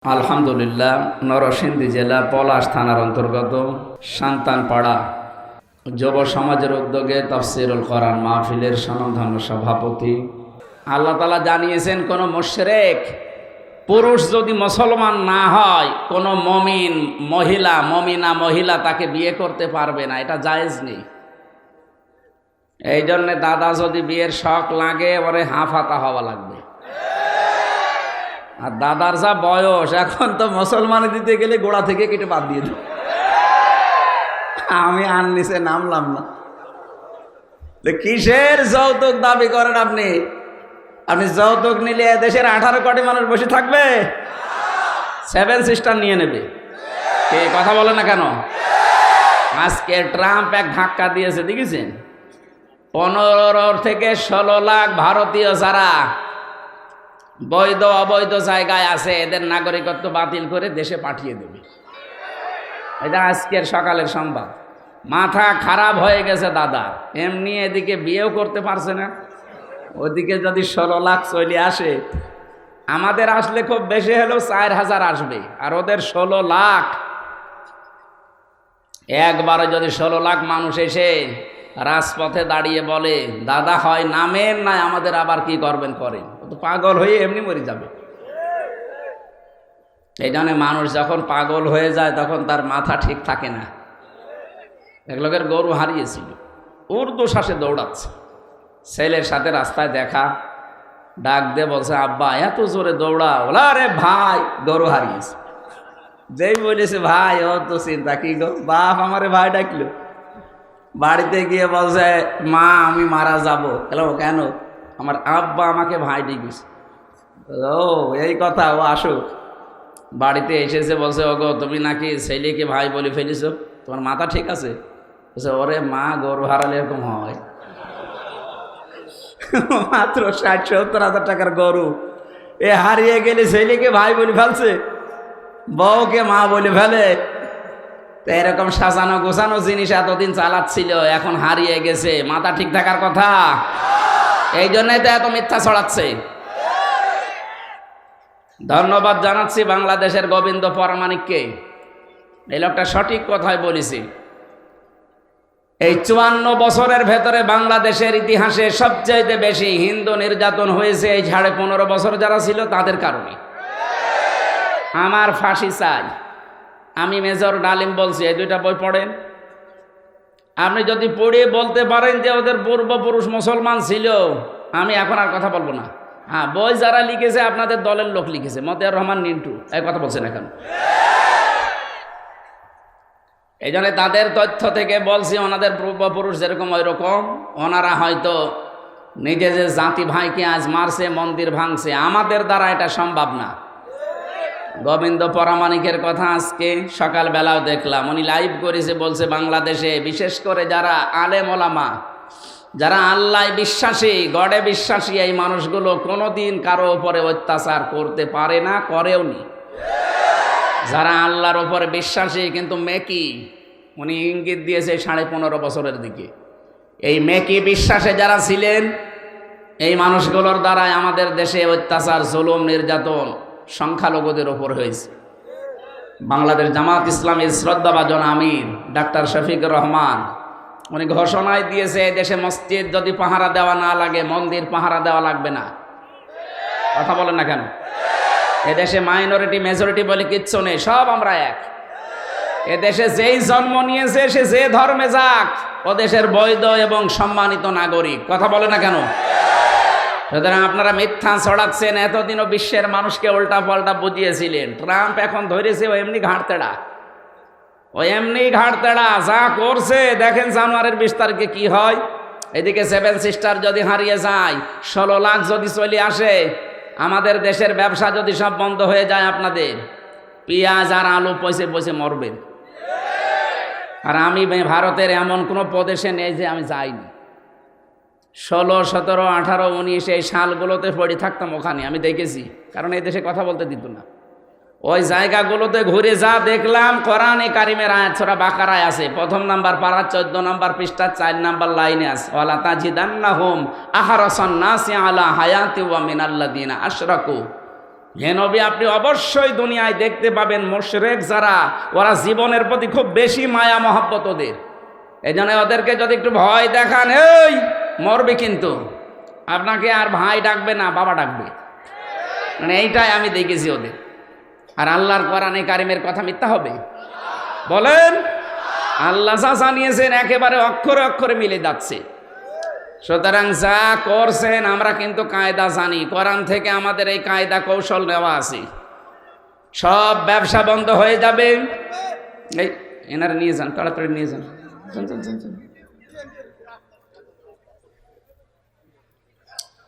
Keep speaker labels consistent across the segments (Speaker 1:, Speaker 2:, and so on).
Speaker 1: আলহামদুলিল্লাহ, নরসিংদী জেলা পলাশ থানার অন্তর্গত সান্তানপাড়া যুব সমাজের উদ্যোগে তাফসীরুল কোরআন মাহফিলের স্বনামধন্য সভাপতি। আল্লাহ তাআলা জানিয়েছেন, কোনো মুশরিক পুরুষ যদি মুসলমান না হয়, কোনো মমিনা মহিলা তাকে বিয়ে করতে পারবে না, এটা জায়েজ নেই। এই জন্যে দাদা যদি বিয়ের শখ লাগে, ওরে হাফাতা হওয়া লাগবে। আর দাদার যা বয়স, এখন তো মুসলমানে দিতে গেলে গোড়া থেকে কেটে বাদ দিয়ে দেব। আমি আর নিচে নামলাম না। কিসের যৌতুক দাবি করেন আপনি? আপনি যৌতুক নিলে দেশের 18 কোটি মানুষ বসে থাকবে? 7 সিস্টার নিয়ে নেবে। কে কথা বলে না কেন? আজকে ট্রাম্প এক ধাক্কা দিয়েছে, দেখেছেন? 15 থেকে 16 লাখ ভারতীয় যারা বৈধ অবৈধ জায়গায় আছে, এদের নাগরিকত্ব বাতিল করে দেশে পাঠিয়ে দেবে। এটা আজকের সকালের সংবাদ। মাথা খারাপ হয়ে গেছে দাদা, এমনি এদিকে বিয়েও করতে পারছে না, ওদিকে যদি 16 লাখ চলে আসে, আমাদের আসলে খুব বেশি হলেও 4000 আসবে, আর ওদের 16 লাখ। একবারে যদি 16 লাখ মানুষ এসে রাজপথে দাঁড়িয়ে বলে, দাদা হয় নামেন, না আমাদের আবার কি করবেন করেন, ও তো পাগল হয়ে এমনি মরে যাবে। এই জন্য মানুষ যখন পাগল হয়ে যায়, তখন তার মাথা ঠিক থাকে না। এক লোকের গরু হারিয়েছিল, উর্দু শ্বাসে দৌড়াচ্ছে, ছেলের সাথে রাস্তায় দেখা, ডাক দিয়ে বলছে, আব্বা এত জোরে দৌড়া। ওলা রে ভাই, গরু হারিয়েছে। যেই বলেছে ভাই, ও তো চিন্তা কি গো, বাপ আমারে ভাই ডাকলো। বাড়িতে গিয়ে বলছে, মা আমি মারা যাব। কেন? আমার আব্বা আমাকে ভাই ডেকেছে। ও এই কথা, ও আসো। বাড়িতে এসেছে, বলছে, ওগো তুমি নাকি ছেলেকে ভাই বলে ফেলিস, তোমার মাথা ঠিক আছে? বলছে, ওরে মা, গরু হারালে এরকম হয়? মাত্র 60-70 হাজার টাকার গরু, এ হারিয়ে গেলে ছেলেকে ভাই বলে ফেলছে, বউকে মা বলে ফেলে। তো এরকম সাজানো গোছানো জিনিস এতদিন চালাচ্ছিল, এখন হারিয়ে গেছে, মাথা ঠিক থাকার কথা। এই জন্যই তো এত মিথ্যা ছড়াচ্ছে। ধন্যবাদ জানাচ্ছি বাংলাদেশের গোবিন্দ পরামানিককে, এই লোকটা সঠিক কথাই বলেছি। এই 54 বছরের ভেতরে বাংলাদেশের ইতিহাসে সবচেয়ে বেশি হিন্দু নির্যাতন হয়েছে এই 15.5 বছর যারা ছিল তাদের কারণে। আমার ফাঁসি চাই। আমি মেজর ডালিম বলছি, এই 2টা বই পড়েন। আপনি যদি পড়ে বলতে পারেন যে ওদের পূর্বপুরুষ মুসলমান ছিল, আমি এখন আর কথা বলবো না। হ্যাঁ, বই যারা লিখেছে আপনাদের দলের লোক লিখেছে, মতিয়ার রহমান নিন্টু, এই কথা বলছেন এখন। এই জন্য তাদের তথ্য থেকে বলছি, ওনাদের পূর্বপুরুষ যেরকম ওই রকম, ওনারা হয়তো নিজে যে জাতি ভাইকে আজ মারছে, মন্দির ভাঙছে, আমাদের দ্বারা এটা সম্ভব না। গোবিন্দ পরামানিকের কথা আজকে সকালবেলাও দেখলাম, উনি লাইভ করেছে, বলছে বাংলাদেশে বিশেষ করে যারা আলেম ওলামা, যারা আল্লাহ বিশ্বাসী, গডে বিশ্বাসী, এই মানুষগুলো কোনোদিন কারো উপরে অত্যাচার করতে পারে না, করেও নি। যারা আল্লাহর উপরে বিশ্বাসী কিন্তু মেকি, উনি ইঙ্গিত দিয়েছে 15.5 বছরের দিকে, এই মেকি বিশ্বাসে যারা ছিলেন, এই মানুষগুলোর দ্বারাই আমাদের দেশে অত্যাচার, জুলুম, নির্যাতন সংখ্যালঘুদের ওপর হয়েছে। বাংলাদেশ জামাত ইসলামীর শ্রদ্ধাভাজন আমির ডাক্তার শফিকুর রহমান, উনি ঘোষণায় দিয়েছে, এই দেশে মসজিদ যদি পাহারা দেওয়া না লাগে, মন্দির পাহারা দেওয়া লাগবে না। কথা বলেন না কেন? এদেশে মাইনরিটি মেজরিটি বলে কিচ্ছু নেই, সব আমরা এক। এদেশে যেই জন্ম নিয়েছে সে যে ধর্মে যাক, ও দেশের বৈধ এবং সম্মানিত নাগরিক। কথা বলে না কেন? সুতরাং আপনারা মিথ্যা ছড়াচ্ছেন। এতদিনও বিশ্বের মানুষকে উল্টা পাল্টা বুঝিয়েছিলেন। ট্রাম্প এখন ধরেছে ও এমনি ঘাড়তেড়া, যা করছে দেখেন জানুয়ারির 20 তারিখে কি হয়। এদিকে 7 সিস্টার যদি হারিয়ে যায়, 16 লাখ যদি চলে আসে, আমাদের দেশের ব্যবসা যদি সব বন্ধ হয়ে যায়, আপনাদের পেঁয়াজ আর আলু পয়সে মরবেন। আর আমি ভারতের এমন কোনো প্রদেশে নেই যে আমি যাইনি। 16, 17, 18, 19 এই সালগুলোতে পড়ে থাকতাম ওখানে, আমি দেখেছি, কারণ এই দেশে কথা বলতে দিত না। ওই জায়গাগুলোতে ঘুরে যা দেখলাম, কোরআনে কারিমের আয়াত সূরা বাকারায় আছে, 1 নাম্বার পারা 14 নাম্বার পৃষ্ঠা 4 নাম্বার লাইনে আছে, ওয়ালা তাজিদান্নাহুম আহরাসান নাসি আলা হায়াতি ওয়া মিনাল্লাযিনা আশরাকু হে নবী, আপনি অবশ্যই দুনিয়ায় দেখতে পাবেন মুশরিক যারা, ওরা জীবনের প্রতি খুব বেশি মায়া মহব্বত ওদের। এই জন্য ওদেরকে যদি একটু ভয় দেখান, এই মরবে, কিন্তু আপনাকে আর ভাই ডাকবে না, বাবা ডাকবে। মানে এইটাই আমি দেখেছি ওদের। আর আল্লাহর কোরআনে কারিমের কথা মিথ্যা হবে? বলেন। আল্লাহ যা জানিয়েছেন একেবারে অক্ষরে অক্ষরে মিলে যাচ্ছে। সুতরাং যা করছেন আমরা কিন্তু কায়দা জানি, কোরআন থেকে আমাদের এই কায়দা কৌশল নেওয়া আছে। সব ব্যবসা বন্ধ হয়ে যাবে। এই এনারা নিয়ে যান, তাড়াতাড়ি নিয়ে যান।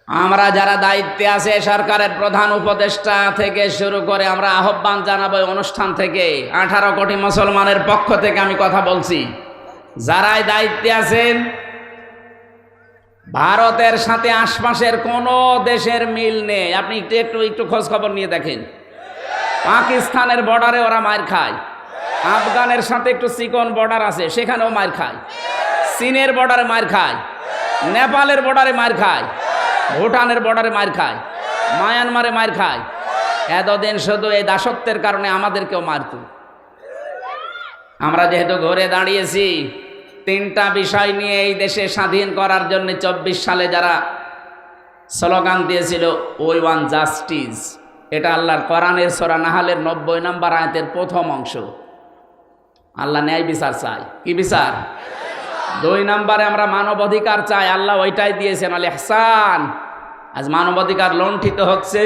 Speaker 1: আমরা যারা দায়িত্বে আছে, সরকারের প্রধান উপদেষ্টা থেকে শুরু করে, আমরা আহ্বান জানাবো অনুষ্ঠান থেকে, 18 কোটি মুসলমানের পক্ষ থেকে আমি কথা বলছি, যারাই দায়িত্বে আছেন, ভারতের সাথে আশপাশের কোন দেশের মিল নেই। আপনি একটু খোঁজ খবর নিয়ে দেখেন। পাকিস্তানের বর্ডারে ওরা মার খায়, আফগানের সাথে একটু চিকন বর্ডার আছে, সেখানেও মার খায়, চীনের বর্ডারে মার খায়, নেপালের বর্ডারে মার খায়, ভুটানের বর্ডারে মার খায়, মায়ানমারে মার খায়। এতদিন শুধু এই দাসত্বের কারণে আমাদেরকেও মারত। আমরা যেহেতু ঘুরে দাঁড়িয়েছি, 3টা বিষয় নিয়ে এই দেশে স্বাধীন করার জন্য 24 সালে যারা স্লোগান দিয়েছিল, উই ওয়ান্ট জাস্টিস, এটা আল্লাহর কোরআনের সূরা নাহলের 90 নম্বর আয়াতের প্রথম অংশ। আল্লাহ ন্যায় বিচার চায়। কি বিচার? 2 নম্বরে আমরা মানবাধিকার চাই, আল্লাহ ওইটাই দিয়েছেন, আল ইহসান। আজ মানবাধিকার লঙ্ঘিত হচ্ছে,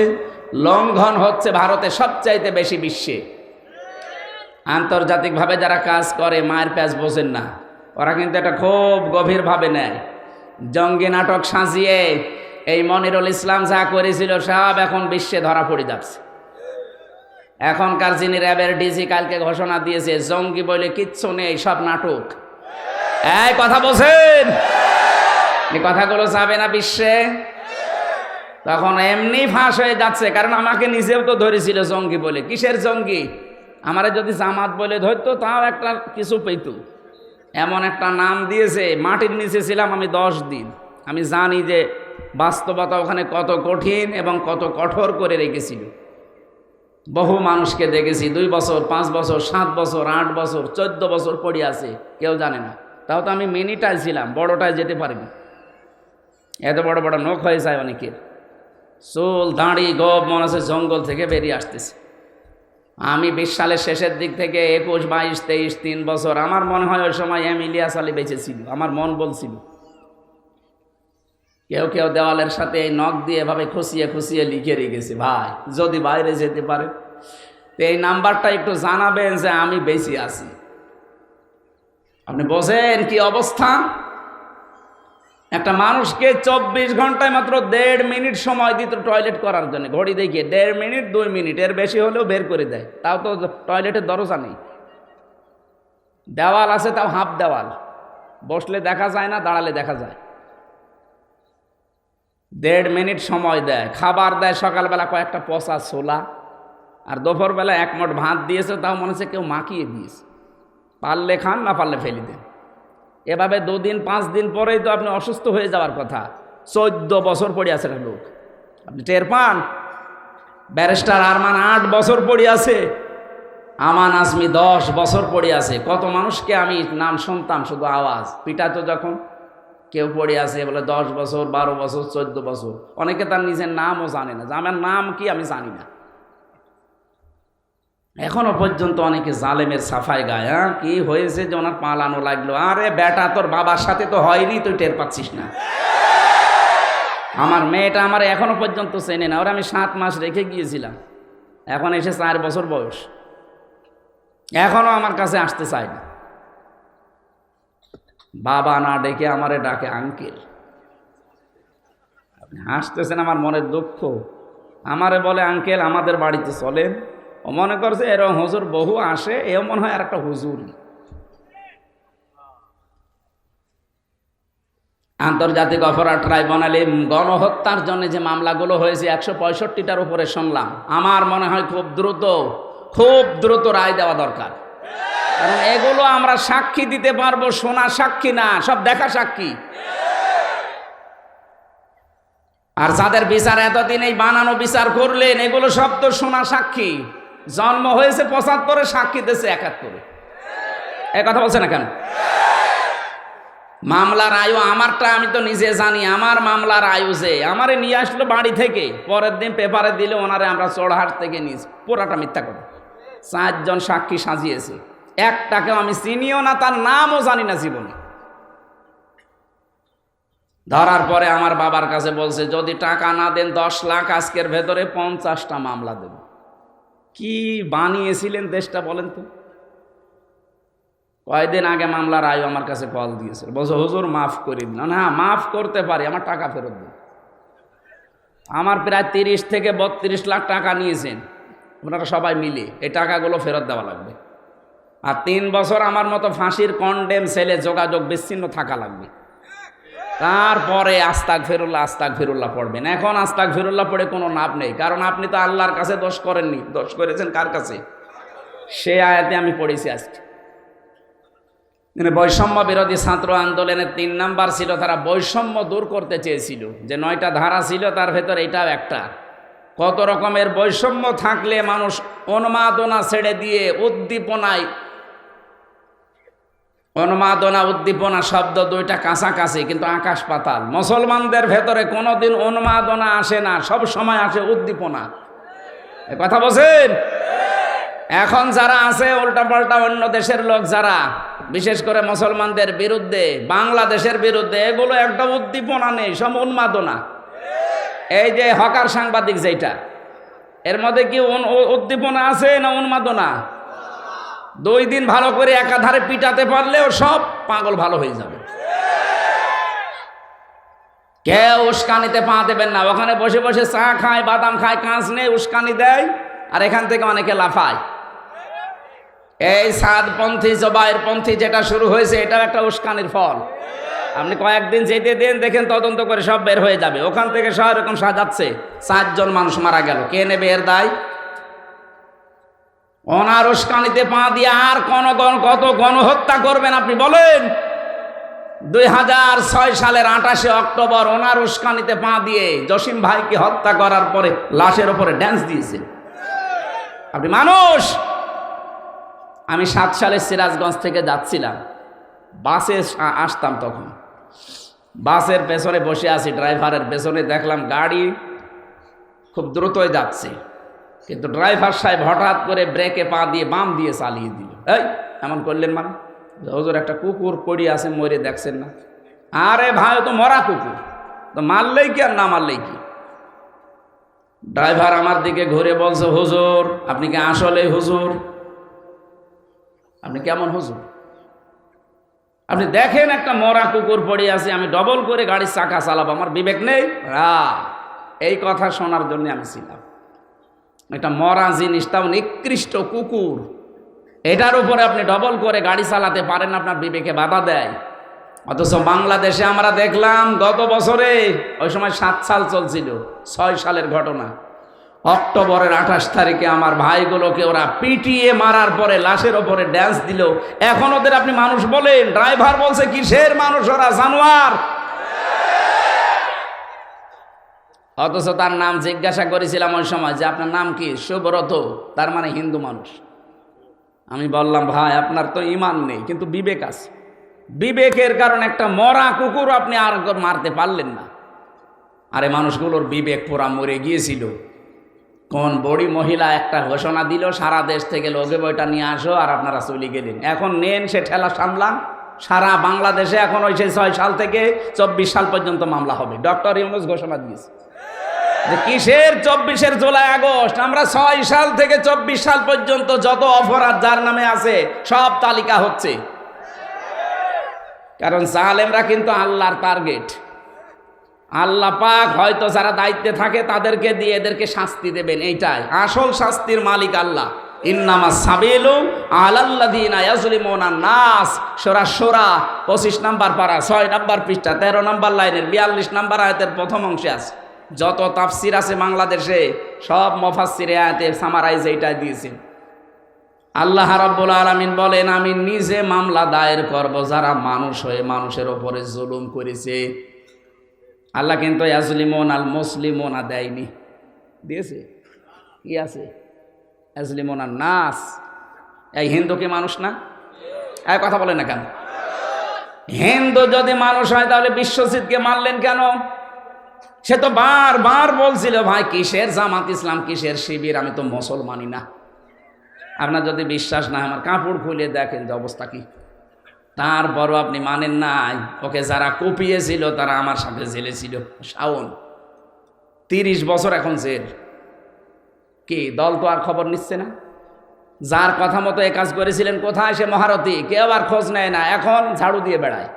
Speaker 1: লঙ্ঘন হচ্ছে ভারতে সবচাইতে বেশি বিশ্বে। আন্তর্জাতিকভাবে যারা কাজ করে মায়ের প্যাচ বোঝেন না, ওরা কিন্তু এটা খুব গভীরভাবে নেয়। জঙ্গি নাটক সাজিয়ে এই মনিরুল ইসলাম যা করেছিল সব এখন বিশ্বে ধরা পড়ে যাচ্ছে। এখনকার যিনি র্যাবের ডিজি কালকে ঘোষণা দিয়েছে, জঙ্গি বলে কিচ্ছু নেই, সব নাটক। এই কথা বলছেন, এই কথাগুলো যাবে না বিশ্বে, তখন এমনি ফাঁস হয়ে যাচ্ছে। কারণ আমাকে নিজেও তো ধরেছিল জঙ্গি বলে। কিসের জঙ্গি? আমারে যদি জামাত বলে ধরতো তাও একটা কিছু পেত। এমন একটা নাম দিয়েছে, মাটির নিচে ছিলাম আমি 10 দিন। আমি জানি যে বাস্তবতা ওখানে কত কঠিন এবং কত কঠোর করে রেখেছিল। বহু মানুষকে দেখেছি 2 বছর, 5 বছর, 7 বছর, 8 বছর, 14 বছর পড়ে আছে, কেউ জানে না। তাও তো আমি মিনিটায় ছিলাম, বড়টায় যেতে পারিনি। এত বড় বড় নখ হয়ে যায় অনেকের, চুল দাঁড়ি গব মনে হচ্ছে জঙ্গল থেকে বেরিয়ে আসতেছে। আমি 20 সালের শেষের দিক থেকে 21, 22, 23, 3 বছর, আমার মনে হয় ওই সময় ইলিয়াস আলী বেঁচে ছিল। আমার মন বলছিল, কেউ কেউ দেওয়ালের সাথে এই নখ দিয়ে এভাবে খুশিয়ে খুশিয়ে লিখে রেখেছে, ভাই যদি বাইরে যেতে পারে তো এই নাম্বারটা একটু জানাবেন যে আমি বেঁচে আছি। আপনি বোঝেন কি অবস্থা? একটা মানুষকে 24 ঘন্টায় মাত্র 1.5 মিনিট সময় দিত টয়লেট করার জন্য। ঘড়ি দেখিয়ে 1.5 মিনিট, 2 মিনিট, এর বেশি হলেও বের করে দেয়। তাও তো টয়লেটের দরজা নেই, দেওয়াল আছে, তাও হাফ দেওয়াল, বসলে দেখা যায় না, দাঁড়ালে দেখা যায়। 1.5 মিনিট সময় দেয়, খাবার দেয় সকালবেলা কয়েকটা পচা ছোলা, আর দুপুরবেলা 1 মুঠ ভাত দিয়েছে, তাও মনে হচ্ছে কেউ মাখিয়ে দিয়েছে। পারলে খান, না পারলে ফেলে দেন। এভাবে 2 দিন 5 দিন পরেই তো আপনি অসুস্থ হয়ে যাওয়ার কথা। 14 বছর পড়ে আছে একটা লোক, আপনি টের পান? ব্যারিস্টার আরমান 8 বছর পড়ে আছে, আমান আজমি 10 বছর পড়ে আছে। কত মানুষকে আমি নাম শুনতাম শুধু আওয়াজ, পিটাতো যখন, কেউ পড়ে আছে বলে 10 বছর, 12 বছর, 14 বছর। অনেকে তার নিজের নামও জানে না, যে আমার নাম কি আমি জানি না। এখনো পর্যন্ত অনেকে জালেমের সাফাই গায়। কি হয়েছে যে ওনার পালানো লাগলো? আরে বেটা, তোর বাবার সাথে তো হয়নি, তুই টের পাচ্ছিস না। আমার মেয়েটা আমার এখনো পর্যন্ত চেনে না, ওরা আমি 7 মাস রেখে গিয়েছিলাম, এখন এসে 4 বছর বয়স, এখনো আমার কাছে আসতে চায় না। বাবা না ডেকে আমারে ডাকে আঙ্কেল। আপনি হাসতেছেন, আমার মনের দুঃখ। আমারে বলে আঙ্কেল, আমাদের বাড়িতে চলেন। ও মনে করছে এরকম হুজুর বহু আসে, এও মনে হয় আর একটা হুজুর। আন্তর্জাতিক অপরাধ ট্রাইব্যুনালে গণহত্যার জন্য যে মামলাগুলো হয়েছে 165টার উপরে শুনলাম। আমার মনে হয় খুব দ্রুত রায় দেওয়া দরকার। কারণ এগুলো আমরা সাক্ষী দিতে পারবো, শোনা সাক্ষী না, সব দেখা সাক্ষী। আর যাদের বিচার এতদিন এই বানানো বিচার করলেন, এগুলো সব তো শোনা সাক্ষী। জন্ম হয়েছে 75-এ, সাক্ষী দিয়েছে 71-এ। এই কথা বলছে না কেন? মামলার আয়ু আমারটা আমি তো নিজে জানি। আমার মামলার আয়ু যে আমারে নিয়ে আসলো বাড়ি থেকে, পরের দিন পেপারে দিলে ওনারে আমরা চোরহাট থেকে নিয়েছি, পুরাটা মিথ্যা কথা। 4 জন সাক্ষী সাজিয়েছে, একটাকেও আমি চিনিও না, তার নামও জানি না জীবনে। ধরার পরে আমার বাবার কাছে বলছে, যদি টাকা না দেন 10 লাখ, আজকের ভেতরে 50টা মামলা দেব। কি বানিয়েছিলেন দেশটা বলেন তো? কয়েকদিন আগে মামলার আয়ু আমার কাছে কল দিয়েছিল, বলছে হুজুর মাফ করে দিন। না, মাফ করতে পারি, আমার টাকা ফেরত দিন। আমার প্রায় 30 থেকে 32 লাখ টাকা নিয়েছেন ওনারা সবাই মিলে, এই টাকাগুলো ফেরত দেওয়া লাগবে। আর 3 বছর আমার মতো ফাঁসির কন্ডেম ছেলে যোগাযোগ বিচ্ছিন্ন থাকা লাগবে। তারপরে আস্তাগফিরুল্লাহ পড়বেন। এখন আস্তাগফিরুল্লাহ পড়ে কোনো লাভ নেই, কারণ আপনি তো আল্লাহর কাছে দোষ করেননি, দোষ করেছেন কার কাছে? সে আয়াতে আমি পড়েছি আজকে। বৈষম্য বিরোধী ছাত্র আন্দোলনের 3 নাম্বার ছিল, তারা বৈষম্য দূর করতে চেয়েছিল। যে 9টা ধারা ছিল তার ভেতর এটাও একটা। কত রকমের বৈষম্য থাকলে মানুষ উন্মাদনা ছেড়ে দিয়ে উদ্দীপনা শব্দ দুইটা কাছাকাছি, কিন্তু আকাশ পাতাল। মুসলমানদের ভেতরে কোনোদিন উন্মাদনা আসে না, সব সময় আসে উদ্দীপনা। এ কথা বলছেন? এখন যারা আছে উল্টাপাল্টা অন্য দেশের লোক, যারা বিশেষ করে মুসলমানদের বিরুদ্ধে, বাংলাদেশের বিরুদ্ধে, এগুলো একটা উদ্দীপনা নেই, সব উন্মাদনা। এই যে হকার সাংবাদিক যেটা, এর মধ্যে কি উদ্দীপনা আছে না উন্মাদনা? 2 দিন ভালো করে একাধারে পিটাতে পারলেও সব পাগল ভালো হয়ে যাবে। কেউ উস্কানিতে পা দেবেন না। ওখানে বসে বসে চা খায়, বাদাম খায়, কাঁচ নেই, উস্কানি দেয়, আর এখান থেকে অনেকে লাফায়। এই সাদপন্থী জবাইরপন্থী যেটা শুরু হয়েছে, এটাও একটা উস্কানির ফল। আপনি কয়েকদিন যেতে দেন, দেখেন তদন্ত করে সব বের হয়ে যাবে। ওখান থেকে সব এরকম সাজাচ্ছে, 4 জন মানুষ মারা গেল, কে নেবে এর দায়? ওনার উস্কানিতে পা দিয়ে আর কত গণহত্যা করবেন আপনি বলেন? 2006 সালের 28শে অক্টোবর ওনার উস্কানিতে পা দিয়ে জসিম ভাইকে হত্যা করার পরে লাশের ওপরে ড্যান্স দিয়েছে। আপনি মানুষ? আমি 7 সালে সিরাজগঞ্জ থেকে যাচ্ছিলাম, বাসে আসতাম, তখন বাসের পেছনে বসে আছি, ড্রাইভারের পেছনে দেখলাম গাড়ি খুব দ্রুতই যাচ্ছে, কিন্তু ড্রাইভার সাহেব হঠাৎ করে ব্রেকে পা দিয়ে বাম দিয়ে চালিয়ে দিল। এই এমন করলেন মানে? হুজুর একটা কুকুর পড়ে আছে, মরে দেখছেন না? আরে ভাই, তো মরা কুকুর, তো মারলেই কি আর না মারলেই কি? ড্রাইভার আমার দিকে ঘুরে বলছে, হুজুর আপনি কি আসলে হুজুর? আপনি কেমন হুজুর? আপনি দেখেন একটা মরা কুকুর পড়ে আছে, আমি ডবল করে গাড়ির চাকা চালাবো, আমার বিবেক নেই? এই কথা শোনার জন্য আমি ছিলাম। একটা মরা জিনিস, তাও নিকৃষ্ট কুকুর, এটার উপরে আপনি ডবল করে গাড়ি চালাতে পারেন, আপনার বিবেকে বাধা দেয়। অথচ বাংলাদেশে আমরা দেখলাম গত বছরে, ওই সময় 7 সাল চলছিল, 6 সালের ঘটনা, অক্টোবরের 28 তারিখে আমার ভাইগুলোকে ওরা পিটিয়ে মারার পরে লাশের ওপরে ড্যান্স দিল। এখন ওদের আপনি মানুষ বলেন? ড্রাইভার বলছে কিসের মানুষ, ওরা জানোয়ার। অথচ তার নাম জিজ্ঞাসা করেছিলাম ওই সময় যে আপনার নাম কি? সুব্রত, তার মানে হিন্দু মানুষ। আমি বললাম, ভাই আপনার তো ঈমান নেই, কিন্তু বিবেক আছে। বিবেকের কারণে একটা মরা কুকুর আপনি আর মারতে পারলেন না। আরে মানুষগুলোর বিবেক পুরা মরে গিয়েছিল। কোন বড়ি মহিলা একটা ঘোষণা দিল, সারা দেশ থেকে লোকে বইটা নিয়ে আসো, আর আপনারা চলে গেলেন। এখন নেন সে ঠেলা সামলান। সারা বাংলাদেশে এখন ওই 6 সাল থেকে 24 সাল পর্যন্ত মামলা হবে। ডক্টর ইউনূস ঘোষণা দিয়েছে যে কিসের 24 জুলাই আগস্ট, আমরা 6 সাল থেকে 24 সাল পর্যন্ত যত অপরাধ যার নামে আছে সব তালিকা হচ্ছে। কারণ জালেমরা কিন্তু আল্লাহর টার্গেট। আল্লাহ পাক হয়তো যারা দায়িত্বে থাকে তাদেরকে দিয়ে এদেরকে শাস্তি দেবেন, এইটাই আসল শাস্তির মালিক আল্লাহ। ইন্নামাস সাবিলু আলাল্লাযিনা ইয়াজলিমুনা নাস, সূরা শূরা 25 নম্বর পারা 6 নম্বর পৃষ্ঠা 13 নম্বর লাইনের 42 নম্বর আয়াতের প্রথম অংশে আছে। যত তাফসির আছে বাংলাদেশে সব মুফাসসির আয়াতের সামারাইজ এইটা দিয়েছেন। আল্লাহ রাব্বুল আলামিন বলেন, আমি নিজে মামলা দায়ের করব যারা মানুষ হয়ে মানুষের ওপরে জুলুম করেছে। আল্লাহ কিন্তু ইয়াজলিমুন আল মুসলিমুনা দেয়নি, দিয়েছে? কি আছে? ইয়াজলিমুন আন নাস। এই হিন্দু কি মানুষ না? এই কথা বলে না কেন? হিন্দু যদি মানুষ হয় তাহলে বিশ্বজিৎকে মারলেন কেন? সে তো বারবার বলছিল, ভাই কিসের জামাত ইসলাম, কিসের শিবির, আমি তো মুসলমানই না। আপনার যদি বিশ্বাস না হয় আমার কাপড় খুলে দেখেন যে অবস্থা কি। তারপরও আপনি মানেন নাই। ওকে যারা কুপিয়েছিল তারা আমার সাথে জেলে ছিল। শাওন 30 বছর এখন জেল। কি দল তো আর খবর নিচ্ছে না? যার কথা মতো এ কাজ করেছিলেন কোথায় সে মহারথী? কেউ আর খোঁজ নেয় না, এখন ঝাড়ু দিয়ে বেড়ায়।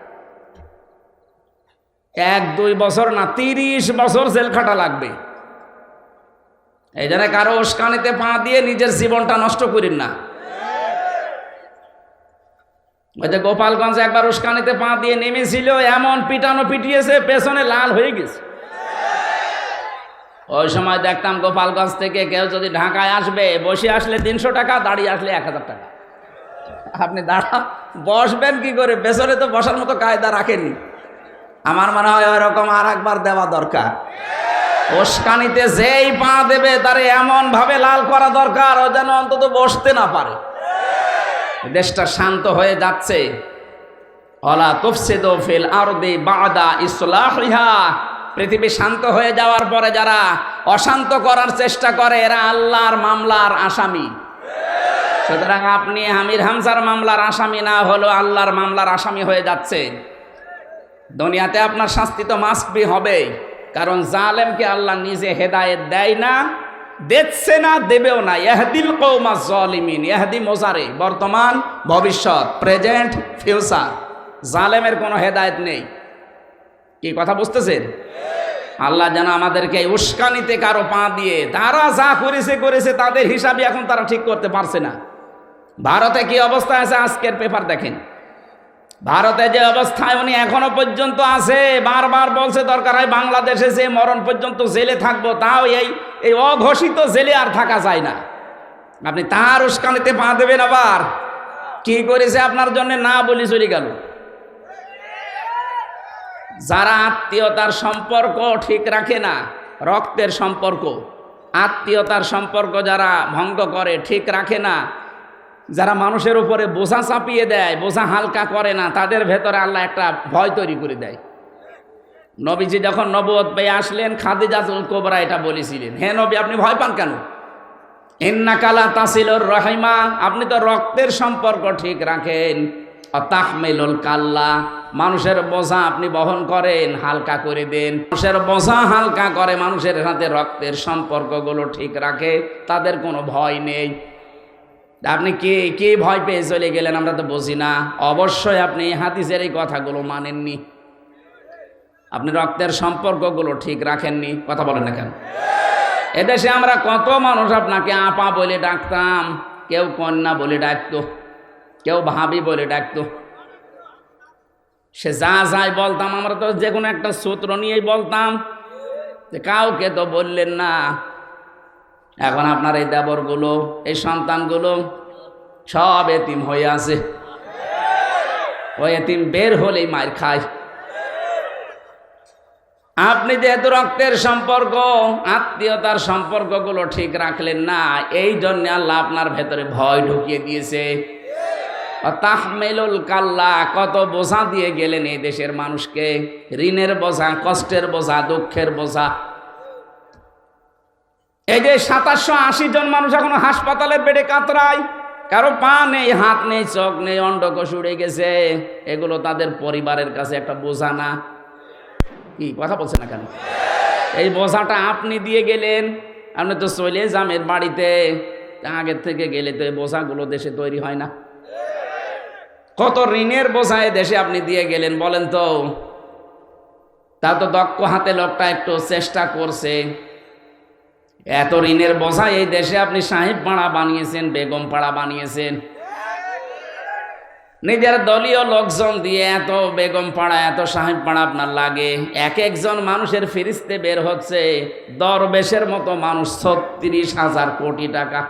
Speaker 1: 1-2 বছর না, 30 বছর জেল খাটা লাগবে। এই জন্য কারো উস্কানিতে পা দিয়ে নিজের জীবনটা নষ্ট করেন না। ওই যে গোপালগঞ্জে একবার উস্কানিতে পা দিয়ে নেমেছিল, এমন পিটানো পিটিয়েছে পেছনে লাল হয়ে গেছে। ওই সময় দেখতাম গোপালগঞ্জ থেকে কেউ যদি ঢাকায় আসবে, বসে আসলে 300 টাকা, দাঁড়িয়ে আসলে 1000 টাকা। আপনি বসবেন কি করে? পেছনে তো বসার মতো কায়দা রাখেনি। আমার মনে হয় ওরকম আর একবার দেওয়া দরকার। উস্কানিতে যেই পা দেবে তারে এমন ভাবে লাল করা দরকার ও যেন অন্তত বসতে না পারে। দেশটা শান্ত হয়ে যাচ্ছে। ওয়ালা তুফসিদু ফিল আরদি বাদা ইসলাহিহা। পৃথিবী শান্ত হয়ে যাওয়ার পরে যারা অশান্ত করার চেষ্টা করে এরা আল্লাহর মামলার আসামি। সুতরাং আপনি আমির হামজার মামলার আসামি না হলেও আল্লাহর মামলার আসামি হয়ে যাচ্ছে। দুনিয়াতে আপনার শাস্তি তো মাস্ট বি হবেই, কারণ জালেমকে আল্লাহ নিজে হেদায়েত দেয় না, দেখছে না, দেবেও না। ইয়াহদিল কওমাজ জালিমিন। ইয়াহদি মোজারে, বর্তমান, ভবিষ্যৎ, প্রেজেন্ট, ফিউচার। জালেমের কোনো হেদায়েত নেই। কি কথা বুঝতেছেন? আল্লাহ যেন আমাদেরকে উস্কানিতে কারো পা দিয়ে, তারা যা করেছে তাদের হিসাবে এখন তারা ঠিক করতে পারছে না। ভারতে কি অবস্থা আছে আজকের পেপার দেখেন। ভারতে যে অবস্থায় উনি এখনো পর্যন্ত আছে, বারবার বলছে দরকার হয় বাংলাদেশে যে মরণ পর্যন্ত জেলে থাকবো, তাও এই অঘোষিত জেলে আর থাকা যায় না। আপনি তার উস্কানিতে পা দেবেন। আবার কি করেছে আপনার জন্য না বলি চলে গেল। যারা আত্মীয়তার সম্পর্ক ঠিক রাখে না, রক্তের সম্পর্ক, আত্মীয়তার সম্পর্ক যারা ভঙ্গ করে, ঠিক রাখে না, যারা মানুষের উপরে বোঝা চাপিয়ে দেয়, বোঝা হালকা করে না, তাদের ভেতরে আল্লাহ একটা ভয় তৈরি করে দেয়। নবীজি যখন নবুয়ত পেয়ে আসলেন, খাদিজাতুল কুবরা এটা বলেছিলেন, হে নবী আপনি ভয় পান কেন? ইন্নাকা লা তাসিলুর রাহিমা। আপনি তো রক্তের সম্পর্ক ঠিক রাখেন। তাহমিলুল কাল্লা। মানুষের বোঝা আপনি বহন করেন, হালকা করে দেন। মানুষের বোঝা হালকা করে, মানুষের সাথে রক্তের সম্পর্কগুলো ঠিক রাখে, তাদের কোনো ভয় নেই। আপনি কে ভয় পেয়ে চলে গেলেন আমরা তো বুঝি না। অবশ্যই আপনি হাদিসের এই কথাগুলো মানেননি, আপনি রক্তের সম্পর্কগুলো ঠিক রাখেননি। কথা বলেন না কেন? এদেশে আমরা কত মানুষ আপনাকে আপা বলে ডাকতাম, কেউ কন্যা বলে ডাকতো, কেউ ভাবি বলে ডাকতো। সে যা যাই বলতাম, আমরা তো যে কোনো একটা সূত্র নিয়েই বলতাম, যে কাউকে তো বললেন না। এখন আপনার এই দেবরগুলো, এই সন্তানগুলো সব এতিম হয়ে আছে। ওই এতিম বের হলেই মার খায়। আপনি যেহেতু রক্তের সম্পর্ক, আত্মীয়তার সম্পর্কগুলো ঠিক রাখলেন না, এই জন্য আল্লাহ আপনার ভেতরে ভয় ঢুকিয়ে দিয়েছে। তাহমিলুল কাল্লা। কত বোঝা দিয়ে গেলেন এই দেশের মানুষকে, ঋণের বোঝা, কষ্টের বোঝা, দুঃখের বোঝা। এই যে 780 জন মানুষ এখনো হাসপাতালের বেডে কাতরায়, কারো পা নেই, হাত নেই, চোখ নেই, অন্ডকোষ উড়ে গেছে। এগুলো তাদের পরিবারের কাছে একটা বোঝা না? কি কথা বলছে না কেন? এই বোঝাটা আপনি দিয়ে গেলেন। আপনি তো চলে জামের বাড়িতে, আগের থেকে গেলে তো এই বোঝাগুলো দেশে তৈরি হয় না। কত ঋণের বোঝা এই দেশে আপনি দিয়ে গেলেন বলেন তো। তা তো দক্ষ হাতে লোকটা একটু চেষ্টা করছে। এত ঋণের বোঝা এই দেশে আপনি সাহেব পাড়া বানিয়েছেন, বেগম পাড়া বানিয়েছেন। নিজের দলীয় লোকজন দিয়ে এত বেগম পাড়া, এত সাহেব পাড়া আপনার লাগে। এক একজন মানুষের ফিরিস্তে বের হচ্ছে দরবেশের মতো মানুষ, 36,000 কোটি টাকা।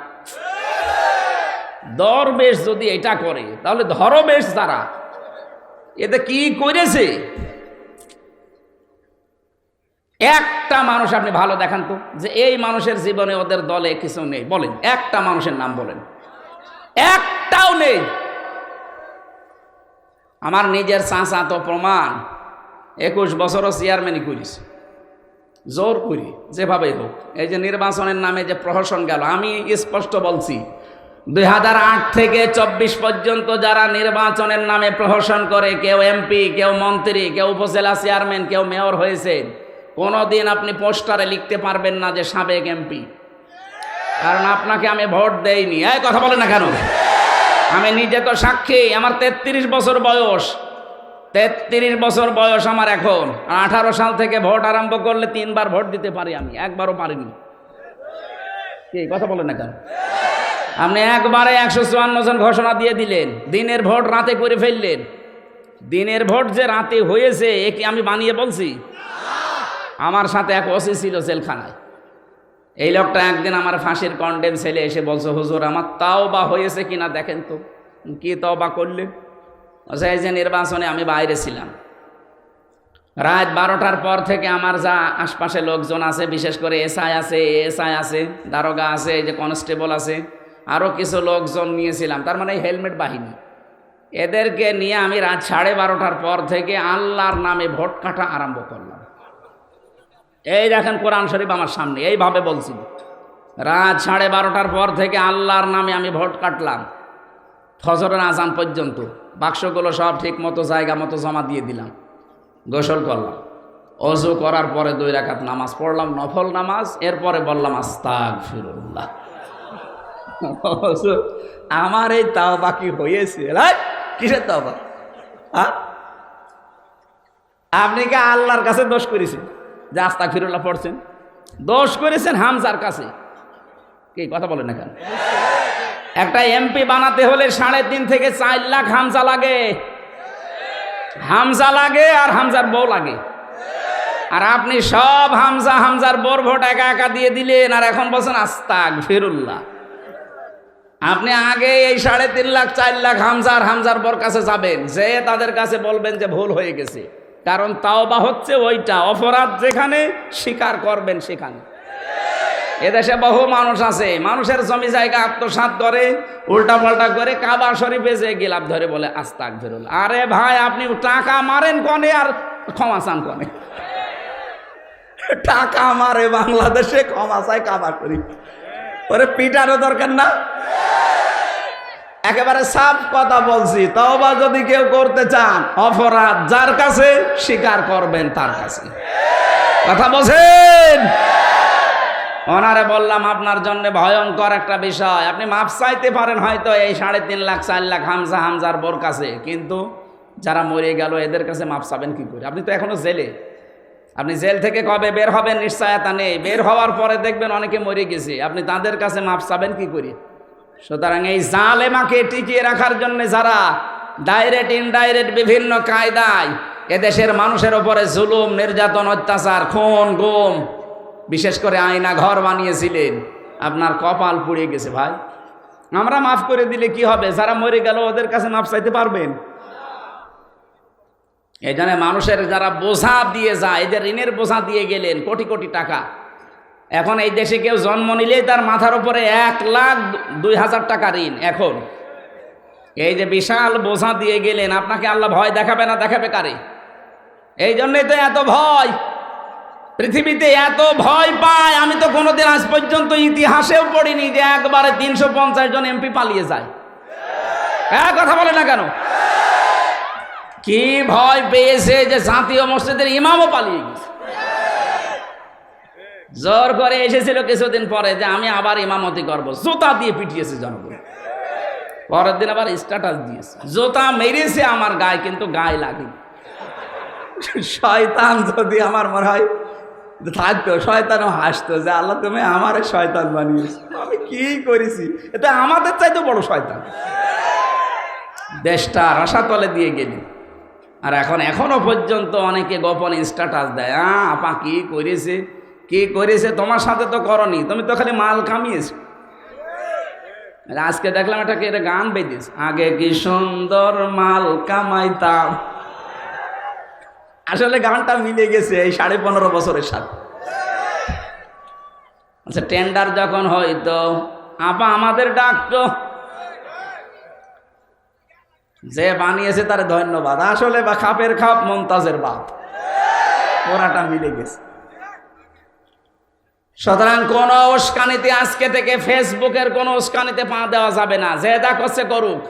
Speaker 1: দরবেশ যদি এটা করে, তাহলে ধরবেশ যারা, এতে কি করেছে? একটা মানুষ আপনি ভালো দেখান তো, যে এই মানুষের জীবনে ওদের দলে কিছু নেই, বলেন একটা মানুষের নাম বলেন, একটাও নেই। আমার নিজের চাচা তো প্রমাণ, 21 বছরও চেয়ারম্যানই করিস, জোর করি যেভাবেই হোক। এই যে নির্বাচনের নামে যে প্রহসন গেল, আমি স্পষ্ট বলছি 2008 থেকে 24 পর্যন্ত যারা নির্বাচনের নামে প্রহসন করে, কেউ এমপি, কেউ মন্ত্রী, কেউ উপজেলা চেয়ারম্যান, কেউ মেয়র হয়েছে, কোনোদিন আপনি পোস্টারে লিখতে পারবেন না যে সাবেক এমপি, কারণ আপনাকে আমি ভোট দেইনি। এই কথা বলে না কেন? আমি নিজে তো সাক্ষী, আমার 33 বছর বয়স, 33 বছর বয়স আমার এখন। 18 সাল থেকে ভোট আরম্ভ করলে 3 বার ভোট দিতে পারি, আমি একবারও পারিনি। কি কথা বলে না কেন? আপনি একবারে 154 জন ঘোষণা দিয়ে দিলেন, দিনের ভোট রাতে করে ফেললেন। দিনের ভোট যে রাতে হয়েছে এ কি আমি বানিয়ে বলছি? আমার সাথে এক ওসি ছিল জেলখানায়। এই লোকটা একদিন আমার ফাঁসির কন্ডেম ছেলে এসে বলছে, হুজুর আমার তাওবা হয়েছে কিনা দেখেন তো। কি তাওবা করলে? এই যে নির্বাচনে আমি বাইরে ছিলাম, রাত 12টার পর থেকে আমার যা আশপাশে লোকজন আছে, বিশেষ করে এসআই আছে, এসআই আছে, দারোগা আছে, এই যে কনস্টেবল আছে, আরও কিছু লোকজন নিয়েছিলাম, তার মানে হেলমেট বাহিনী, এদেরকে নিয়ে আমি রাত 12:30টার পর থেকে আল্লাহর নামে ভোট কাটা আরম্ভ করলাম। এই দেখেন কোরআন শরীফ আমার সামনে, এইভাবে বলছি, রাত 12:30টার পর থেকে আল্লাহর নামে আমি ভোট কাটলাম ফজরের আজান পর্যন্ত। বাক্সগুলো সব ঠিক মতো জায়গা মতো জমা দিয়ে দিলাম, গোসল করলাম, অজু করার পরে 2 রাকাত নামাজ পড়লাম, নফল নামাজ। এরপরে বললাম আস্তাগফিরুল্লাহ। আমার এই তাওবা কি হয়েছে? কিসের তাওবা? আপনি কি আল্লাহর কাছে দোষ করেছেন যে আস্তাগফিরুল্লাহ পড়ছেন? দোষ করেছেন হামজার কাছে। কি কথা বলেন না কেন? একটা এমপি বানাতে হলে 3.5 থেকে 4 লাখ হামজা লাগে, হামজা লাগে, আর হামজার বউ লাগে। আর আপনি সব হামজার বউর ভোট একা একা দিয়ে দিলেন, আর এখন বলছেন আস্তাগফিরুল্লাহ। আপনি আগে এই 3.5 লাখ 4 লাখ হামজার বউর কাছে যাবেন, যে তাদের কাছে বলবেন যে ভুল হয়ে গেছে, কারণ তাওবা হচ্ছে ওইটা, অপরাধ যেখানে স্বীকার করবেন সেখানে। এদেশে বহু মানুষ আছে, মানুষের জমি জায়গা আত্মসাৎ করে, উল্টা পাল্টা করে, কাবা শরীফে যে গিলাপ ধরে বলে আস্তাগফিরুল্লাহ। আরে ভাই, আপনি টাকা মারেন কনে আর ক্ষমা চান কনে? টাকা মারে বাংলাদেশে, ক্ষমা চায় কাবা শরীফ। ওরে পিটারও দরকার না। একেবারে সাফ কথা বলছি, তওবা যদি কেউ করতে চান, অপরাধ যার কাছে স্বীকার করবেন তার কাছে। কথা বলছেন? ওনারে বললাম আপনার জন্য ভয়ঙ্কর একটা বিষয়, আপনি মাপ চাইতে পারেন হয়তো এই 3.5 লাখ 4 লাখ হামজার বোর কাছে, কিন্তু যারা মরে গেল এদের কাছে মাপ চাবেন কি করে? আপনি তো এখনো জেলে, আপনি জেল থেকে কবে বের হবেন নিশ্চয়তা নেই। বের হওয়ার পরে দেখবেন অনেকে মরে গেছে, আপনি তাদের কাছে মাপ চাবেন কি করে? সুতরাং এই জালেমাকে টিকিয়ে রাখার জন্য যারা ডাইরেক্ট ইনডাইরেক্ট বিভিন্ন কায়দায় এদেশের মানুষের ওপরে জুলুম, নির্যাতন, অত্যাচার, খুন, গুম, বিশেষ করে আয়না ঘর বানিয়েছিলেন, আপনার কপাল পুড়ে গেছে ভাই। আমরা মাফ করে দিলে কি হবে? যারা মরে গেল ওদের কাছে মাফ চাইতে পারবেন? এই জন্য মানুষের যারা বোঝা দিয়ে যায়, এই যে ঋণের বোঝা দিয়ে গেলেন কোটি কোটি টাকা, এখন এই দেশে কেউ জন্ম নিলেই তার মাথার উপরে 1,02,000 টাকা ঋণ। এখন এই যে বিশাল বোঝা দিয়ে গেলেন, আপনাকে আল্লাহ ভয় দেখাবে না দেখাবে কারে? এই জন্যই তো এত ভয়, পৃথিবীতে এত ভয় পায়। আমি তো কোনোদিন আজ পর্যন্ত ইতিহাসেও পড়িনি যে একবারে 350 জন এমপি পালিয়ে যায়। হ্যাঁ, কথা বলে না কেন? কি ভয় পেয়েছে যে জাতীয় মসজিদের ইমামও পালিয়ে গেছে। জোর করে এসেছিল কিছুদিন পরে যে আমি আবার ইমামতি করব, জুতা দিয়ে পিটিয়েছে জনগণ। পরের দিন আবার স্ট্যাটাস দিয়েছে, জুতা মেরেছে আমার গায়ে কিন্তু গায়ে লাগেনি। শয়তান যদি আমার মনে হয় থাকতো, শয়তানও হাসতো যে আল্লাহ তুমি আমার শয়তান বানিয়েছো, আমি কি করেছি? এটা আমাদের চাইতে বড় শয়তান। দেশটা রসাতলে দিয়ে গেলি। আর এখনো পর্যন্ত অনেকে গোপন স্ট্যাটাস দেয়, আপা কি করেছে, কি করেছে, তোমার সাথে তো করনি, তুমি তো খালি মাল কামিয়েছো। আজকে দেখলাম এটাকে এটা গান বেঁধেছে, আগে কি সুন্দর মাল কামাইতাম, আসলে গানটা মিলে গেছে এই 15.5 বছরের সাথে। আচ্ছা, টেন্ডার যখন হইতো আপা আমাদের ডাকতো, যে বানিয়েছে তার ধন্যবাদ। আসলে বা খাপের খাপ মমতাজের বাপ, ওরাটা মিলে গেছে। সুতরাং কোন উস্কানিতে আজকে থেকে ফেসবুকের কোন উস্কানিতে পা দেওয়া যাবে না। যে যা করছে করুক,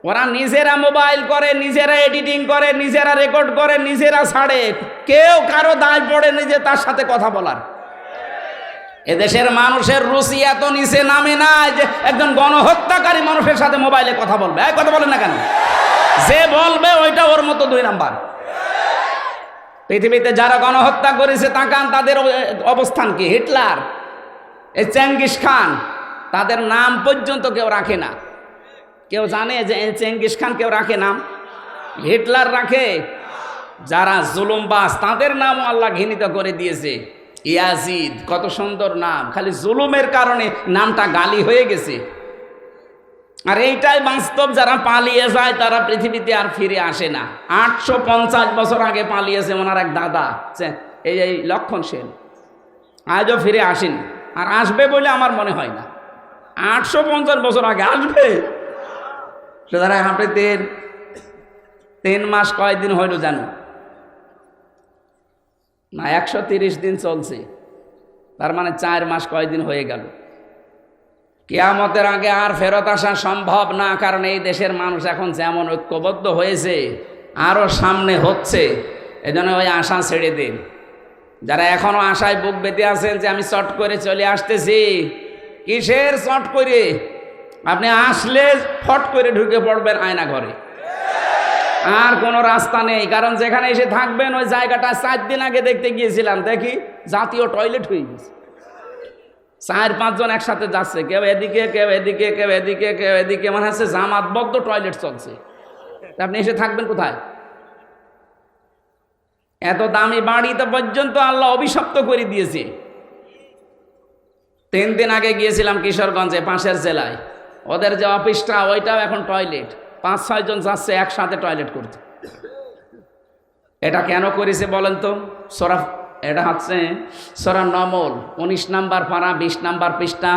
Speaker 1: ওরা নিজেরা মোবাইল করে, নিজেরা এডিটিং করে, নিজেরা রেকর্ড করে, নিজেরা ছাড়ে, কেউ কারো দায় পড়ে নিজে তার সাথে কথা বলার। এদেশের মানুষের রুচি এত নিচে নামে না যে একজন গণহত্যাকারী মানুষের সাথে মোবাইলে কথা বলবে। কথা বলেন না কেন? যে বলবে ওইটা ওর মতো 2 নাম্বার। পৃথিবীতে যারা গণহত্যা করেছে তাকান তাদের অবস্থান কি? হিটলার, এই চেঙ্গিস খান, তাদের নাম পর্যন্ত কেউ রাখে না। কেউ জানে যে চেঙ্গিস খান কেউ রাখে নাম? হিটলার রাখে? যারা জুলুমবাজ তাদের নামও আল্লাহ ঘৃণিত করে দিয়েছে। ইয়াজিদ, কত সুন্দর নাম, খালি জুলুমের কারণে নামটা গালি হয়ে গেছে। আর এইটাই বাস্তব, যারা পালিয়ে যায় তারা পৃথিবীতে আর ফিরে আসে না। 850 বছর আগে পালিয়েছে ওনার এক দাদা, এই লক্ষণ সেন, আজও ফিরে আসেনি, আর আসবে বলে আমার মনে হয় না। 850 বছর আগে আসবে। সুতরাং আপনি 3 মাস কয়দিন হইল জানো না? 130 দিন চলছে, তার মানে 4 মাস কয়দিন হয়ে গেল। কিয়ামতের আগে আর ফেরত আসা সম্ভব না, কারণ এই দেশের মানুষ এখন যেমন ঐক্যবদ্ধ হয়েছে আরও সামনে হচ্ছে। এজন্য ওই আশা ছেড়ে দিন। যারা এখনো আশায় বুক বেঁধে আছেন যে আমি চট করে চলে আসতেছি, কিসের চট করে? আপনি আসলে ফট করে ঢুকে পড়বেন আয়না ঘরে, আর কোনো রাস্তা নেই। কারণ যেখানে এসে থাকবেন ওই জায়গাটা 4 দিন আগে দেখতে গিয়েছিলাম, দেখি জাতীয় টয়লেট হয়ে গেছে। 4-5 জন একসাথে যাচ্ছে, কেউ এদিকে কেউ এদিকে কেউ এদিকে কেউ এদিকে, মনে হচ্ছে জামাতবদ্ধ টয়লেট চলছে। আপনি এসে থাকবেন কোথায়? এত দামি বাড়িতে পর্যন্ত আল্লাহ অভিশপ্ত করে দিয়েছে। 3 দিন আগে গিয়েছিলাম কিশোরগঞ্জে, পাশের জেলায়, ওদের যে অফিসটা ওইটাও এখন টয়লেট। 5-6 জন যাচ্ছে একসাথে টয়লেট করতে। এটা কেন করেছে বলেন তো? এটা হচ্ছে সূরা নমল 19 নাম্বার পারা 20 নাম্বার পৃষ্ঠা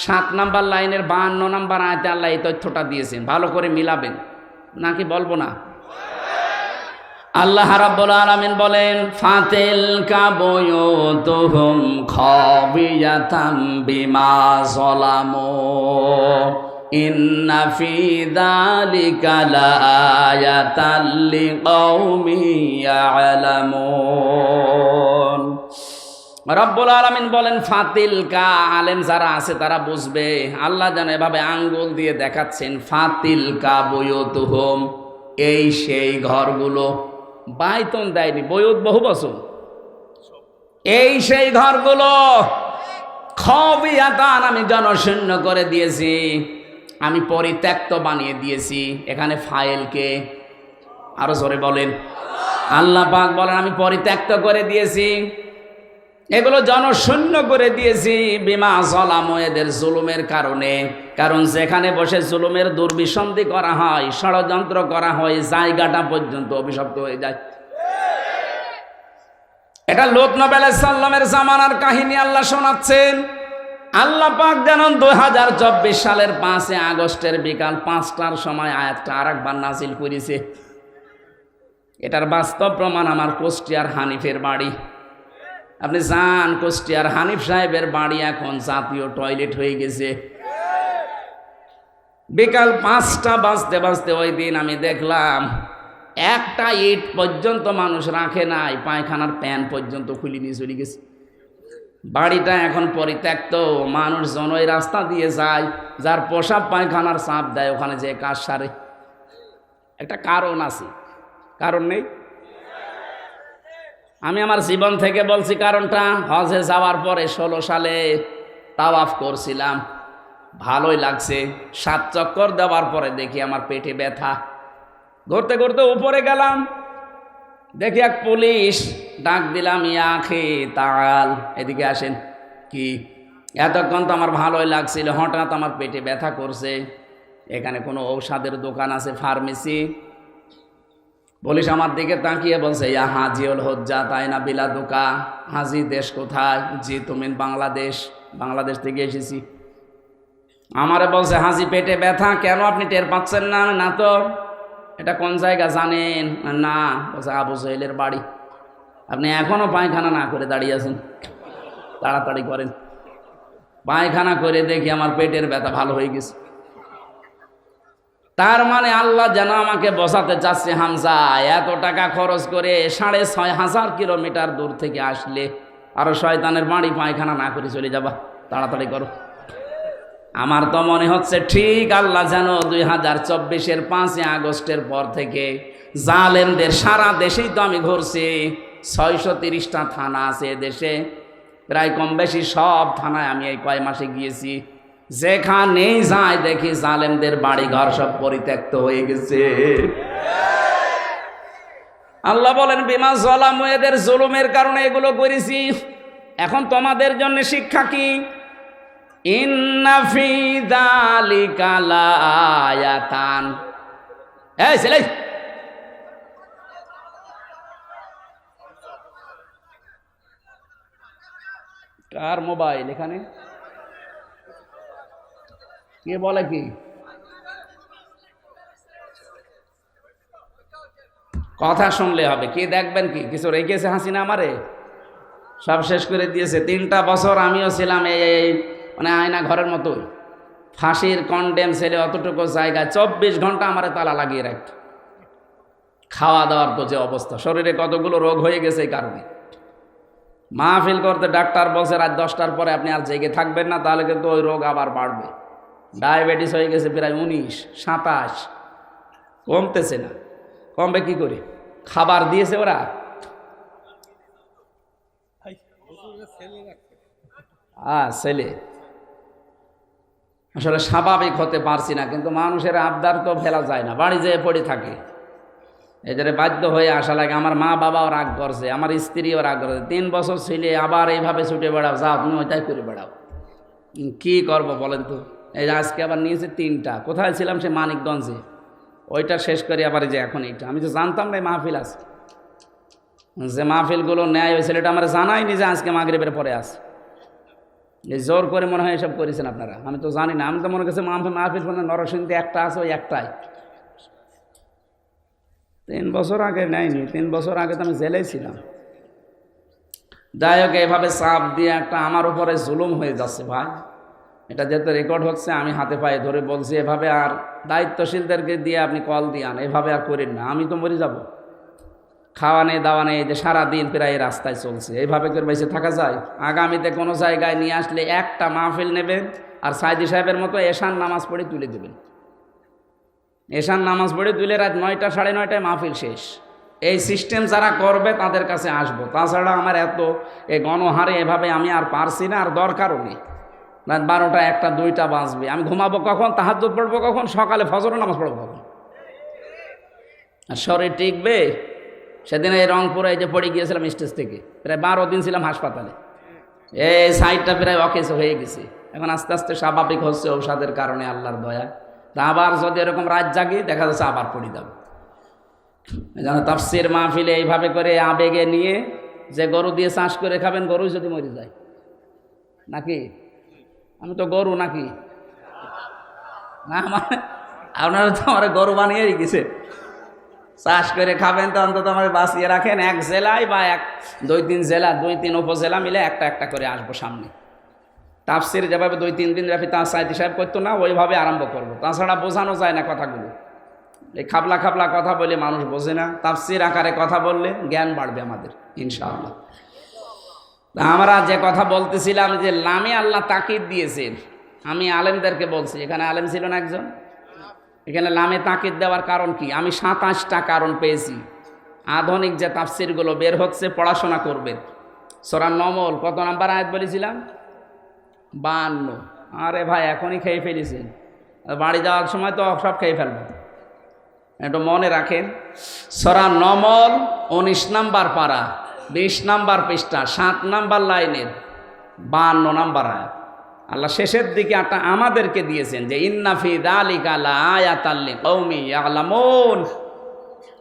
Speaker 1: 7 নাম্বার লাইনের 52 নাম্বার আয়াতে আল্লাহ এই তথ্যটা দিয়েছেন। ভালো করে মিলাবেন, নাকি বলবো না? আল্লাহ রাব্বুল আলামিন বলেন, ফাতিলকা বুয়ুতুহুম খাবিয়াতাম বিমা যালামু ইন্না ফি যালিকা লাআয়াতাল লিকাউমিন ইয়ালামুন। রব্বুল আলামিন বলেন ফাতিলকা, আলেম যারা আছে তারা বুঝবে। আল্লাহ যেন এভাবে আঙ্গুল দিয়ে দেখাচ্ছেন, ফাতিলকা বুয়ুতুহুম, এই সেই ঘরগুলো। বাইতন দেয়নি, বয়ুত বহু বছর। এই সেই ঘরগুলো খাবিয়াতান, আমি জনশূন্য করে দিয়েছি, আমি পরিত্যক্ত বানিয়ে দিয়েছি। এখানে ফাইলকে আরো জোরে বলেন। আল্লাহ পাক বলেন আমি পরিত্যক্ত করে দিয়েছি, এগুলো জনশূন্য করে দিয়েছি। বিমা যালামু, এদের জুলুমের কারণে। কারণ যেখানে বসে জুলুমের দুর্বিসন্ধি করা হয়, ষড়যন্ত্র করা হয়, জায়গাটা পর্যন্ত অভিশপ্ত হয়ে যায়। এটা লূত নবী আলাইহিস সালামের জামানার কাহিনী আল্লাহ শোনাচ্ছেন। আল্লাহ পাক যেন 2024 সালের 5 আগস্টের বিকাল 5টার সময় আয়াতটা আরেকবার নাজিল করেছে। এটার বাস্তব প্রমাণ আমার কুষ্টিয়ার হানিফের বাড়ি। আপনি যান, কুষ্টিয়ার হানিফ সাহেবের বাড়ি এখন জাতীয় টয়লেট হয়ে গেছে। বিকাল 5টা বাজতে বাজতে ওই দিন আমি দেখলাম একটা ইট পর্যন্ত মানুষ রাখে নাই, পায়খানার প্যান পর্যন্ত খুলে নিয়ে চলে গেছে। বাড়িটা এখন পরিত্যক্ত, মানুষজন ওই রাস্তা দিয়ে যায়, যার পোশাক পায়খানার চাপ দেয় ওখানে যে কাজ সারে। একটা কারণ আছে, কারণ নেই? আমি আমার জীবন থেকে বলছি কারণটা। হজে যাওয়ার পরে 16 সালে তাওয়াফ করছিলাম, ভালোই লাগছে। 7 চক্কর দেওয়ার পরে দেখি আমার পেটে ব্যথা। ঘুরতে ঘুরতে উপরে গেলাম, দেখি এক পুলিশ, ডাক দিলাম, ইয়া আখি তাআল, এদিকে আসেন। কি? এতক্ষণ তো আমার ভালোই লাগছিল, হঠাৎ আমার পেটে ব্যথা করছে। এখানে কোনো ঔষধের দোকান আছে, ফার্মেসি? পুলিশ আমার দিকে তাকিয়ে বলছে, ইয়া হাজিউল হুজ্জাত আইনা বিলাদুকা, হাজি দেশ কোথায়? জি তুমি বাংলাদেশ। বাংলাদেশ থেকে এসেছি। আমারে বলছে, হাজি পেটে ব্যথা, কেন আপনি টের পাচ্ছেন না? না তো। এটা কোন জায়গা জানেন? না। বলছে, আবু জহেলের বাড়ি। আপনি এখনো পায়খানা না করে দাঁড়িয়ে আছেন, তাড়াতাড়ি করেন। পায়খানা করে দেখি আমার পেটের ব্যথা ভালো হয়ে গেছে। তার মানে আল্লাহ যেন আমাকে বসাতে চাচ্ছে, হামজা এত টাকা খরচ করে 6,500 কিলোমিটার দূর থেকে আসলে আরো শয়তানের বাড়ি পায়খানা না করে চলে যাবা, তাড়াতাড়ি করো। আমার তো মনে হচ্ছে ঠিক আল্লাহ যেন 2024-এর 5 আগস্টের পর থেকে জালেমদের সারা দেশেই তো আমি ঘুরছি। 630টা থানা আছে দেশে, প্রায় কম বেশি সব থানায় আমি এই কয় মাসে গিয়েছি। যেখানেই যাই দেখি জালেমদের বাড়ি ঘর সব পরিত্যক্ত হয়ে গেছে। আল্লাহ বলেন, বিমা যালামু, এদের জুলুমের কারণে এগুলো করেছি। এখন তোমাদের জন্য শিক্ষা কি? ইন্না ফি যালিকা লাআয়াতান। এই ছেলে, কার মোবাইল এখানে? কে বলে কি? কথা শুনলে হবে, কে দেখবেন কি? কিছু রেখেছে হাসিনা? আমারে সব শেষ করে দিয়েছে। 3টা বছর আমিও ছিলাম এই মানে আয়না ঘরের মতো, ফাঁসির কন্ডেম ছেলে, অতটুকু জায়গা 24 ঘন্টা আমারে তালা লাগিয়ে রাখত। খাওয়া দাওয়ার তো যে অবস্থা, শরীরে কতগুলো রোগ হয়ে গেছে এই কারণে। মাহফিল করতে ডাক্তার বলছে রাত 10টার পরে আপনি আর জেগে থাকবেন না, তাহলে কিন্তু ওই রোগ আবার বাড়বে। ডায়াবেটিস হয়ে গেছে প্রায় 19, 27, কমতেছে না। কমবে কি করে? খাবার দিয়েছে ওরা। ছেলে আসলে স্বাভাবিক হতে পারছি না, কিন্তু মানুষের আবদার তো ফেলা যায় না, বাড়ি যেয়ে পড়ে থাকে। এদের বাধ্য হয়ে আসা লাগে। আমার মা বাবাও রাগ করছে, আমার স্ত্রীও রাগ করছে। 3 বছর ছেলে আবার এইভাবে ছুটে বেড়াও, যাও তুমি ওইটাই করে বেড়াও। কি করব বলেন তো? এই আজকে আবার নিয়েছে 3টা। কোথায় ছিলাম? সে মানিকগঞ্জে। ওইটা শেষ করি আবার যে এখন এইটা। আমি তো জানতাম না মাহফিল আছে, যে মাহফিলগুলো নেয় ওই ছেলেটা আমার জানাইনি যে আজকে মাগরিবের পরে আছে। এই জোর করে মনে হয় এসব করেছেন আপনারা, আমি তো জানি না। আমি তো মনে করছি মাহফিল নরসিংদী একটা আছে, ওই একটাই। 3 বছর আগে নেয়নি। 3 বছর আগে তো আমি জেলেই ছিলাম। যাই হোক, এভাবে চাপ দিয়ে একটা আমার উপরে জুলুম হয়ে যাচ্ছে ভাই। এটা যেহেতু রেকর্ড হচ্ছে, আমি হাতে পায়ে ধরে বলছি, এভাবে আর দায়িত্বশীলদেরকে দিয়ে আপনি কল দিয়ান, এভাবে আর করেন না। আমি তো মরে যাব। খাওয়া নেই, দাওয়া নেই, যে সারাদিন প্রায় রাস্তায় চলছে, এইভাবে করে বেঁচে থাকা যায়? আগামীতে কোনো জায়গায় নিয়ে আসলে একটা মাহফিল নেবেন, আর সাইদি সাহেবের মতো এশান নামাজ পড়ে তুলে দেবেন। এশান নামাজ পড়ে তুলে রাত 9টা 9:30টায় মাহফিল শেষ। এই সিস্টেম যারা করবে তাদের কাছে আসবো। তাছাড়া আমার এত এই গণহারে এভাবে আমি আর পারছি না, আর দরকারও নেই। রাত 12টা 1টা 2টা বাজবে, আমি ঘুমাবো কখন? তাহাজ্জুদ পড়বো কখন? সকালে ফজর নামাজ পড়বো কখন? আর শরীর টিকবে? সেদিন এই রংপুরে এই যে পড়ে গিয়েছিলাম স্টেজ থেকে, প্রায় 12 দিন ছিলাম হাসপাতালে। এই সাইডটা প্রায় অকেজ হয়ে গেছে। এখন আস্তে আস্তে স্বাভাবিক হচ্ছে ঔষধের কারণে, আল্লাহর দয়া। তা আবার যদি এরকম রাত জাগি, দেখা যাচ্ছে আবার পড়ে যাবে। যেন তাফসীর মাহফিলে এইভাবে করে আবেগে নিয়ে, যে গরু দিয়ে চাষ করে খাবেন, গরুই যদি মরে যায় নাকি? আমি তো গরু নাকি? না, আপনারা তো আমার গরু বানিয়েই গেছে। চাষ করে খাবেন তো অন্তত আমার বাঁচিয়ে রাখেন। 1 জেলায় বা 2-3 জেলা, 2-3 উপজেলা মিলে একটা একটা করে আসবো সামনে। তাফসীর যেভাবে 2-3 দিন রাফি তা সাইদি সাহেব করতো না, ওইভাবে আরম্ভ করবো। তাছাড়া বোঝানো যায় না কথাগুলো। এই খাবলা খাবলা কথা বলে মানুষ বোঝে না। তাফসীর আকারে কথা বললে জ্ঞান বাড়বে আমাদের ইনশাআল্লাহ। আমরা যে কথা বলতেছিলাম, যে লামে আল্লাহ তাকিদ দিয়েছেন। আমি আলেমদেরকে বলছি, এখানে আলেম ছিল না একজন, এখানে লামে তাকিদ দেওয়ার কারণ কি? আমি 27টা কারণ পেয়েছি। আধুনিক যে তাফসীরগুলো বের হচ্ছে, পড়াশোনা করবেন। সূরা নমল কত নাম্বার আয়াত বলেছিলাম? 52। আরে ভাই, এখনই খেয়ে ফেলেছেন, বাড়ি যাওয়ার সময় তো সব খেয়ে ফেলবেন। একটু মনে রাখেন, সূরা নমল 19 নাম্বার পারা, 20 নাম্বার পৃষ্ঠা, 7 নাম্বার লাইনের 52 নাম্বার আয়াত। আল্লাহ শেষের দিকে একটা আমাদেরকে দিয়েছেন যে ইন্না ফি যালিকা লাআয়াতাল লিকাউমি ইয়ালামুন।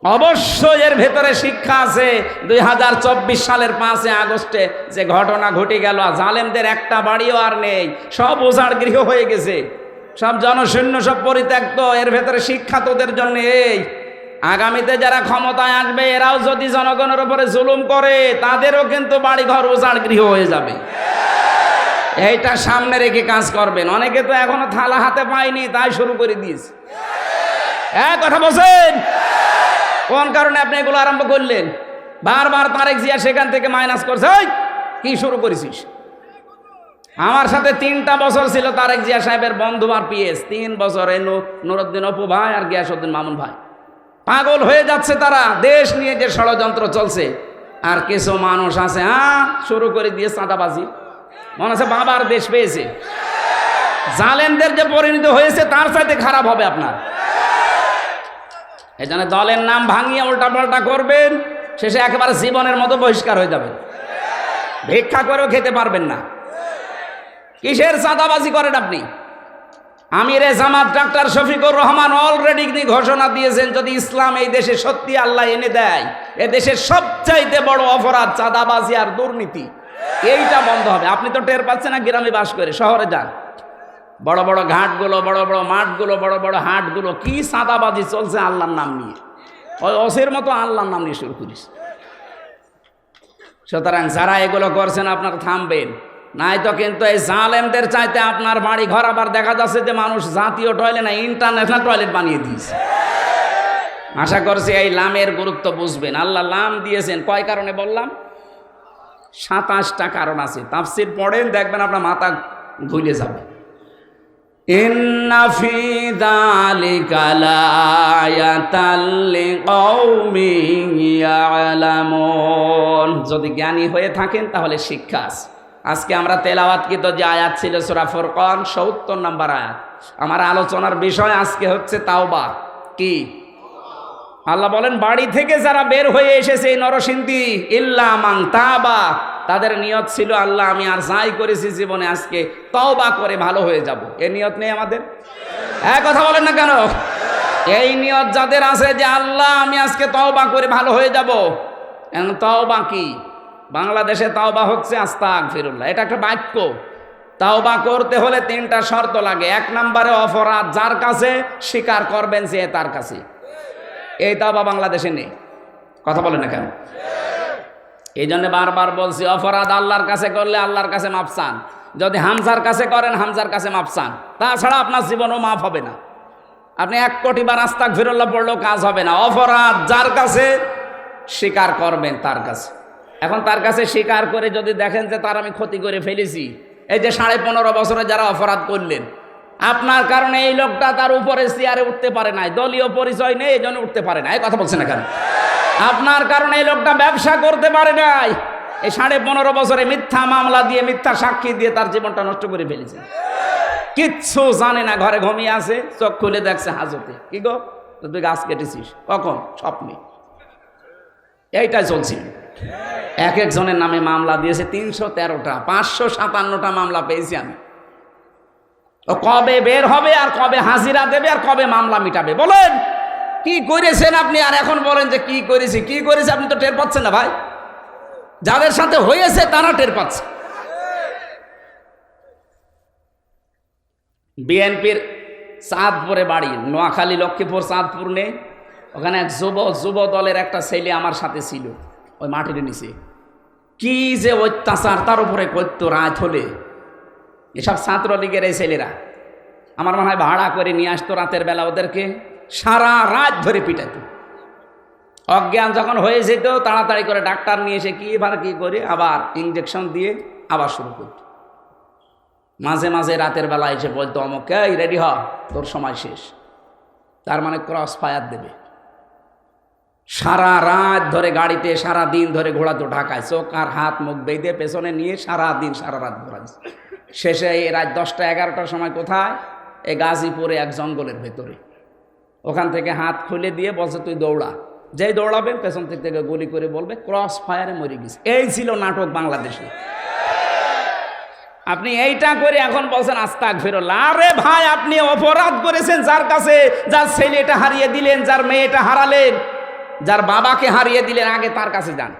Speaker 1: অবশ্যই এর ভেতরে শিক্ষা আছে। 2024 সালের 5 আগস্টে যে ঘটনা ঘটে গেল, জালেমদের একটা বাড়িও আর নেই, সব উজাড় গৃহ হয়ে গেছে, সব জনশূন্য, সব পরিত্যক্ত। এর ভেতরে শিক্ষা তোদের জন্য এই, আগামীতে যারা ক্ষমতায় আসবে এরাও যদি জনগণের উপরে জুলুম করে তাদেরও কিন্তু বাড়িঘর উজাড় গৃহ হয়ে যাবে। এইটা সামনে রেখে কাজ করবেন। অনেকে তো এখনো থালা হাতে পায়নি, তাই শুরু করে দিয়েছে। কথা বলছেন, কোন কারণে আপনি এগুলো আরম্ভ করলেন? বারবার তারেক জিয়া সেখান থেকে মাইনাস করছে, কি শুরু করেছিস? আমার সাথে 3টা বছর ছিল তারেক জিয়া সাহেবের বন্ধু আর পিএস, 3 বছর। নুরুদ্দিন অপু ভাই আর গিয়াসউদ্দিন মামুন ভাই পাগল হয়ে যাচ্ছে তারা, দেশ নিয়ে যে ষড়যন্ত্র চলছে। আর কিছু মানুষ আছে শুরু করে দিয়ে চাঁদাবাজি, মনে হচ্ছে বাবার দেশ পেয়েছে। জালেমদের যে পরিণত হয়েছে তার চাইতে খারাপ হবে আপনার। এই জন্য দলের নাম ভাঙিয়ে উল্টাপাল্টা করবেন, শেষে একেবারে জীবনের মতো বহিষ্কার হয়ে যাবেন, ভিক্ষা করেও খেতে পারবেন না। কিসের চাঁদাবাজি করেন আপনি? আমিরে জামাত ডাক্তার শফিকুর রহমান অলরেডি ঘোষণা দিয়েছেন, যদি ইসলাম এই দেশে সত্যি আল্লাহ এনে দেয়, এ দেশের সবচাইতে বড় অপরাধ চাঁদাবাজি আর দুর্নীতি, এইটা বন্ধ হবে। আপনি তো টের পাচ্ছেন না, গ্রামে বাস করে, শহরে যান, বড় বড় ঘাটগুলো, বড় বড় মাঠগুলো, বড় বড় হাটগুলো, কি চাঁদাবাজি চলছে আল্লাহর নাম নিয়ে। ওই অসের মতো আল্লাহর নাম নিয়ে শুরু করিস। সুতরাং যারা এগুলো করছেন আপনারা থামবেন, নাই তো কিন্তু এই জালেমদের চাইতে আপনার বাড়ি ঘর আবার দেখা যাচ্ছে যে মানুষ জাতীয় টয়লেট না ইন্টারন্যাশনাল টয়লেট বানিয়ে দিয়েছে। আশা করছি এই লামের গুরুত্ব বুঝবেন। আল্লাহ লাম দিয়েছেন কয় কারণে বললাম? 27টা কারণ আছে। তাফসীর পড়েন, দেখবেন আপনার মাথা ঘুরে যাবে। ইন্না ফি যালিকা লাআয়াতাল লিকাউমিন ইয়ালামুন। যদি জ্ঞানী হয়ে থাকেন তাহলে শিক্ষা আছে। আজকে আমরা তেলাওয়াতকৃত যে আয়াত ছিল সূরা ফুরকান ৭০ নম্বর আয়াত। আমার আলোচনার বিষয় আজকে হচ্ছে তাওবা। কি? আল্লাহ বলেন বাড়ি থেকে যারা বের হয়ে এসেছে এই নরসিংদী, ইল্লা মান তাবা, তাদের নিয়ত ছিল আল্লাহ আমি আর যাই করেছি জীবনে আজকে তওবা করে ভালো হয়ে যাব। এই নিয়ত নেই আমাদের? কথা বলেন না কেন? এই নিয়ত যাদের আছে যে আল্লাহ আমি আজকে তওবা করে ভালো হয়ে যাব। তওবা কি? বাংলাদেশে তাওবা হচ্ছে আস্তাগফিরুল্লাহ, এটা একটা বাক্য। তাওবা করতে হলে 3টা শর্ত লাগে। 1 নম্বরে অপরাধ যার কাছে স্বীকার করবেন সে তার কাছে। এই তাওবা বাংলাদেশে নেই। কথা বলে না কেন? এই জন্য বারবার বলছি, অপরাধ আল্লাহর কাছে করলে আল্লাহর কাছে মাফ চান। যদি হামজার কাছে করেন হামজার কাছে মাফ চান, তাছাড়া আপনার জীবনও মাফ হবে না। আপনি 1 কোটি বার আস্তাগফিরুল্লাহ পড়লেও কাজ হবে না। অপরাধ যার কাছে স্বীকার করবেন তার কাছে। এখন তার কাছে স্বীকার করে যদি দেখেন যে তার আমি ক্ষতি করে ফেলেছি, এই যে 15.5 বছরে যারা অপরাধ করলেন, আপনার কারণে এই লোকটা তার উপরে চেয়ারে উঠতে পারে নাই, দলীয় পরিচয় নেই, এই জন্য উঠতে পারে না। এই কথা বলছে না কেন? আপনার কারণে এই লোকটা ব্যবসা করতে পারে নাই, এই 15.5 বছরে মিথ্যা মামলা দিয়ে, মিথ্যা সাক্ষী দিয়ে তার জীবনটা নষ্ট করে ফেলেছে। কিচ্ছু জানে না, ঘরে ঘুমিয়ে আছে, চোখ খুলে দেখছে হাজতে। কি গো, তুই গাছ কেটেছিস কখন? স্বপ্নে। এইটাই চলছিল। এক একজনের নামে মামলা দিয়েছে 313টা, 557টা মামলা পেয়েছি আমি। ও কবে বের হবে আর কবে হাজিরা দেবে আর কবে মামলা মিটাবে? বলেন কি করেছেন আপনি? আর এখন বলেন যে কি করেছি, কি করেছি আপনি তো টের পাচ্ছেন না ভাই। যাদের সাথে হয়েছে তারা টের পাচ্ছে। বিএনপির চাঁদপুরে বাড়ি, নোয়াখালী লক্ষ্মীপুর চাঁদপুর নেই, ওখানে এক যুব দলের একটা ছেলে আমার সাথে ছিল ওই মাটির নিচে। কি যে অত্যাচার তার উপরে করতো রাত হলে। এসব ছাত্রলীগের এই ছেলেরা আমার মনে হয় ভাড়া করে নিয়ে আসতো রাতের বেলা, ওদেরকে সারা রাত ধরে পিটাতো। অজ্ঞান যখন হয়ে যেত তাড়াতাড়ি করে ডাক্তার নিয়ে এসে কি এবার কি করে আবার ইঞ্জেকশন দিয়ে আবার শুরু করত। মাঝে মাঝে রাতের বেলা এসে বলতো অমুক, এই রেডি হ, তোর সময় শেষ। তার মানে ক্রস ফায়ার দেবে। সারা রাত ধরে গাড়িতে, সারা দিন ধরে ঘোরাতো ঢাকায়, চোখ আর হাত মুখ বেঁধে পেছনে নিয়ে সারা দিন সারা রাত ঘোরাচ্ছে। শেষে এই রাত 10টা 11টার সময় কোথায়? এই গাজীপুরে এক জঙ্গলের ভেতরে। ওখান থেকে হাত খুলে দিয়ে বলছে তুই দৌড়া। যেই দৌড়াবেন পেছন থেকে গুলি করে বলবে ক্রস ফায়ারে মরে গেছে। এই ছিল নাটক বাংলাদেশে। আপনি এইটা করে এখন বলছেন আস্তাগফিরুল্লাহ। আরে ভাই, আপনি অপরাধ করেছেন যার কাছে, যার ছেলেটা হারিয়ে দিলেন, যার মেয়েটা হারালেন, যার বাবাকে হারিয়ে দিলেন আগে তার কাছে যান,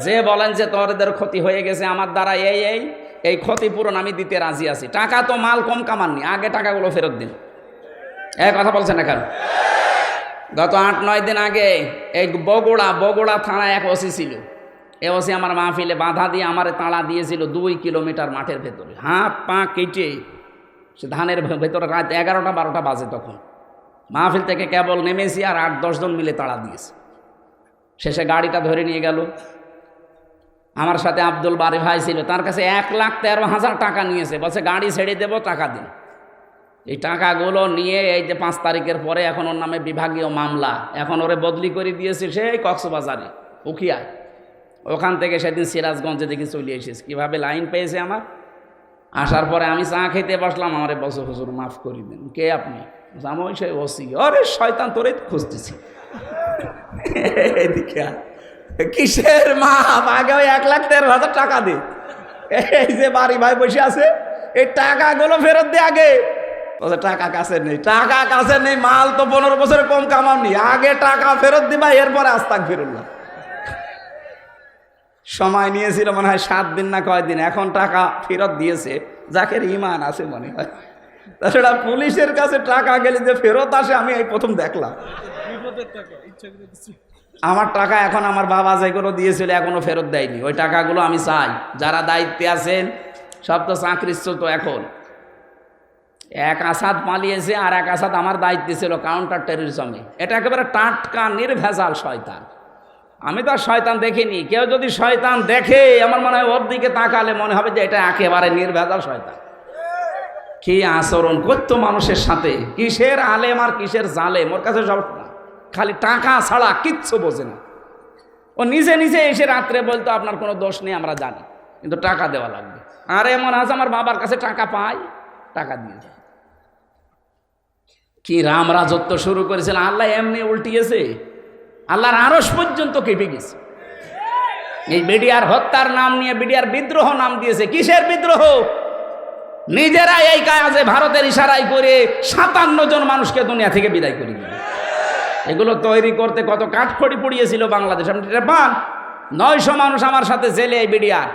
Speaker 1: যে বলেন যে তোদের ক্ষতি হয়ে গেছে আমার দ্বারা এই ক্ষতিপূরণ আমি দিতে রাজি আছি। টাকা তো মাল কম কামাননি, আগে টাকাগুলো ফেরত দিন। কথা বলছেন না কেন? গত 8-9 দিন আগে এই বগুড়া থানায় এক ওসি ছিল। এ ওসি আমার মাহফিলে বাধা দিয়ে আমারে তাড়া দিয়েছিল 2 কিলোমিটার মাঠের ভেতরে, হাত পা কেটে। সে ধানের ভেতরে রাত 11টা-12টা বাজে, তখন মাহফিল থেকে কেবল নেমেছি আর 8-10 জন মিলে তাড়া দিয়েছে। শেষে গাড়িটা ধরে নিয়ে গেল। আমার সাথে আব্দুল বারি ভাই ছিল, তার কাছে 1,13,000 টাকা নিয়েছে, বলছে গাড়ি ছেড়ে দেবো, টাকা দিন। এই টাকাগুলো নিয়ে এই যে 5 তারিখের পরে এখন ওর নামে বিভাগীয় মামলা, এখন ওরে বদলি করে দিয়েছে সেই কক্সবাজারে উখিয়ায়। ওখান থেকে সেদিন সিরাজগঞ্জে দেখি চলে এসেছি, কীভাবে লাইন পেয়েছে আমার। আসার পরে আমি চা খেতে বসলাম, আমারে বলছে হুজুর মাফ করে দিন। কে আপনি? আমি ওই সেই ওসি। আরে শয়তান, তোরে খুঁজতেছি। এদিকে কিসের মাপ? আগে ওই 1,13,000 টাকা দে। এই যে বাড়ি ভাই বসে আছে, এই টাকাগুলো ফেরত দে আগে। টাকা কাছে নেই, টাকা কাছে নেই, মাল তো 15 বছরে কম কামাননি, আগে টাকা ফেরত দিবা, এরপরে আস্তাগফিরুল্লাহ। সময় নিয়েছিল মনে হয় 7 দিন না কয়দিন, এখন টাকা ফেরত দিয়েছে। যাকে ইমান আছে মনে হয়। তাছাড়া পুলিশের কাছে টাকা গেলে যে ফেরত আসে, আমি এই প্রথম দেখলাম। আমার টাকা এখন আমার বাবা যেগুলো দিয়েছিল এখনো ফেরত দেয়নি। ওই টাকাগুলো আমি চাই। যারা দায়িত্বে আছেন সব তো চাকরিচ্যুত। এখন এক আসাদ পালিয়েছে, আর এক আসাদ আমার দায়িত্বে ছিল কাউন্টার টেররিজমে। এটা একেবারে টাটকা নির্ভেজাল শয়তান। আমি তো আর শয়তান দেখিনি। কেউ যদি শয়তান দেখে, আমার মনে হয় ওর দিকে তাকালে মনে হবে যে এটা একেবারে নির্ভেজাল শয়তান। কি আচরণ করতো মানুষের সাথে, কিসের আলেম আর কিসের জালেম। ওর কাছে সব খালি টাকা ছাড়া কিচ্ছু বোঝে না। ও নিজে নিজে এসে রাত্রে বলতো আপনার কোনো দোষ নেই, আমরা জানি, কিন্তু টাকা দেওয়া লাগবে। আর এমন আছে আমার বাবার কাছে টাকা পাই, টাকা দিয়ে যায়। কি রাম রাজত্ব শুরু করেছিল, আল্লাহ এমনি উল্টিয়েছে। আল্লাহর আরশ পর্যন্ত কেঁপে গেছে। এই বিডিআর হত্যার নাম নিয়ে বিডিআর বিদ্রোহ নাম দিয়েছে। কিসের বিদ্রোহ? নিজেরা এই কাজে ভারতের ইশারায় করে 57 জন মানুষকে দুনিয়া থেকে বিদায় করে দিল। এগুলো তৈরি করতে কত কাঠখড়ি পুড়িয়েছিল বাংলাদেশ, আপনি পান। 900 মানুষ আমার সাথে জেলে, এই বিডিআর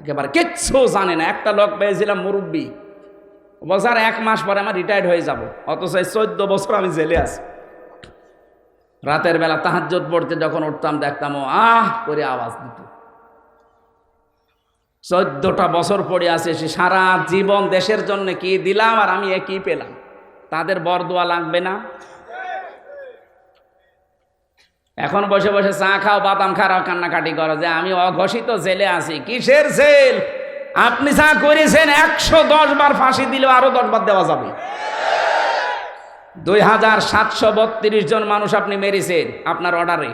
Speaker 1: একেবারে কিচ্ছু জানে না। একটা লোক পেয়েছিলাম মুরব্বী, বলছে আর 1 মাস পরে আমার রিটায়ার্ড হয়ে যাব, অথচ 14 বছর আমি জেলে আছি। রাতের বেলা তাহাজ্জুদ পড়তে যখন উঠতাম, দেখতাম ও আহ করে আওয়াজ দিত। 14টা বছর পড়ে আছে, সে সারা জীবন দেশের জন্য কি দিলাম আর আমি কি পেলাম। তাদের বরদোয়া লাগবে না? এখন বসে বসে চা খাও, বাদাম খাও, কান্নাকাটি করো যে আমি অঘোষিত জেলে আছি। কিসের জেল? আপনি যা করেছেন 110 বার ফাঁসি দিলেও আরো 10 বার দেওয়া যাবে। 2732 জন মানুষ আপনি মেরেছেন আপনার অর্ডারে।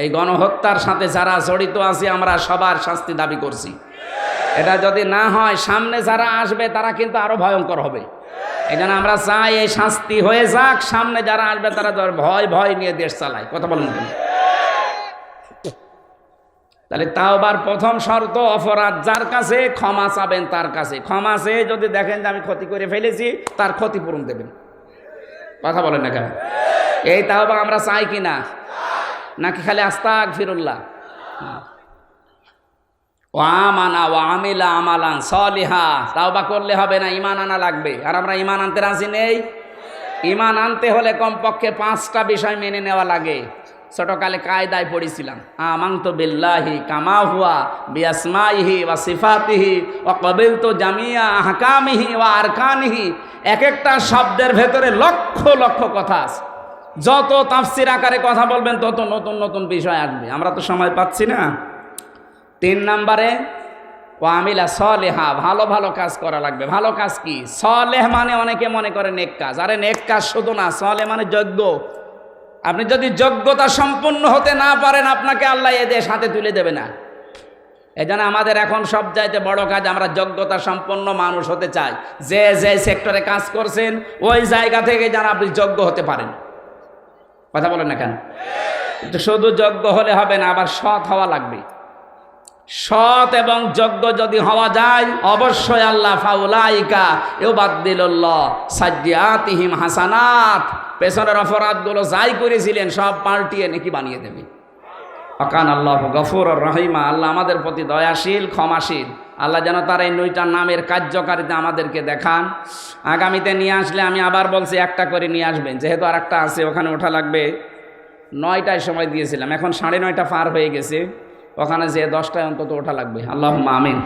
Speaker 1: এই গণহত্যার সাথে যারা জড়িত আছে আমরা সবার শাস্তি দাবি করছি। এটা যদি না হয়, সামনে যারা আসবে তারা কিন্তু আরো ভয়ঙ্কর হবে। এই জন্য আমরা চাই এই শাস্তি হয়ে যাক, সামনে যারা আসবে তারা ভয় ভয় নিয়ে দেশ চালায়। কথা বলেন কেন? তাহলে তাওবার প্রথম শর্ত, অপরাধ যার কাছে ক্ষমা চাবেন তার কাছে। ক্ষমা চেয়ে যদি দেখেন যে আমি ক্ষতি করে ফেলেছি, তার ক্ষতিপূরণ দেবেন। কথা বলেন না কেন? এই তাওবা আমরা চাই কি না? নাকি খালি আস্তাগফিরুল্লাহ? ও আমানা ও আমিলা আমালান সলিহা। তাওবা করলে হবে না, ঈমান আনা লাগবে। আর আমরা ঈমান আনতে রাজি নেই। ঈমান আনতে হলে কমপক্ষে 5টা বিষয় মেনে নেওয়া লাগে। ছোটকালে কায়দায় পড়েছিলাম, আমানতু বিল্লাহি কামা হুয়া বিআসমাইহি ওয়া সিফাতিহি ওয়া ক্বাবিলতু জামিয়া আহকামিহি ওয়া আরকানিহি। এক একটা শব্দের ভেতরে লক্ষ লক্ষ কথা আছে। যত তাফসীর আকারে কথা বলবেন তত নতুন নতুন বিষয় আসবে। আমরা তো সময় পাচ্ছি না। 3 নম্বরে ও আমিলা সলেহা, ভালো ভালো কাজ করা লাগবে। ভালো কাজ কি? সলেহ মানে অনেকে মনে করে নেক কাজ। আরে নেক কাজ শুধু না, সলেহ মানে যোগ্য। আপনি যদি যোগ্যতা সম্পূর্ণ হতে না পারেন, আপনাকে আল্লাহ এ দেশ হাতে তুলে দেবে না। এজন্য আমাদের এখন সবচাইতে বড় কাজ, আমরা যোগ্যতা সম্পন্ন মানুষ হতে চাই। যে যে সেক্টরে কাজ করছেন ওই জায়গা থেকে যেন আপনি যোগ্য হতে পারেন। কথা বলেন না কেন? শুধু যোগ্য হলে হবে না, আবার সৎ হওয়া লাগবে। সৎ এবং যোগ্য যদি হওয়া যায়, অবশ্যই আল্লাহ ফাউলাইকা ইউবাদদিলুল্লাহ সাইয়্যাতিহিম হাসানাত, পেছনের অপরাধগুলো যাই করেছিলেন সব পাল্টিয়ে নেকি বানিয়ে দেবে। আকান আল্লাহ গফুর রহিমা, আল্লাহ আমাদের প্রতি দয়াশীল ক্ষমাশীল। আল্লাহ যেন তার এই 9টা নামের কার্যকারিতা আমাদেরকে দেখান। আগামীতে নিয়ে আসলে আমি আবার বলছি একটা করে নিয়ে আসবেন, যেহেতু আর একটা আছে ওখানে ওঠা লাগবে। 9টায় সময় দিয়েছিলাম, এখন 9:30 পার হয়ে গেছে, ওখানে যে 10টায় অন্তত ওঠা লাগবে। আল্লাহুম্মা আমিন।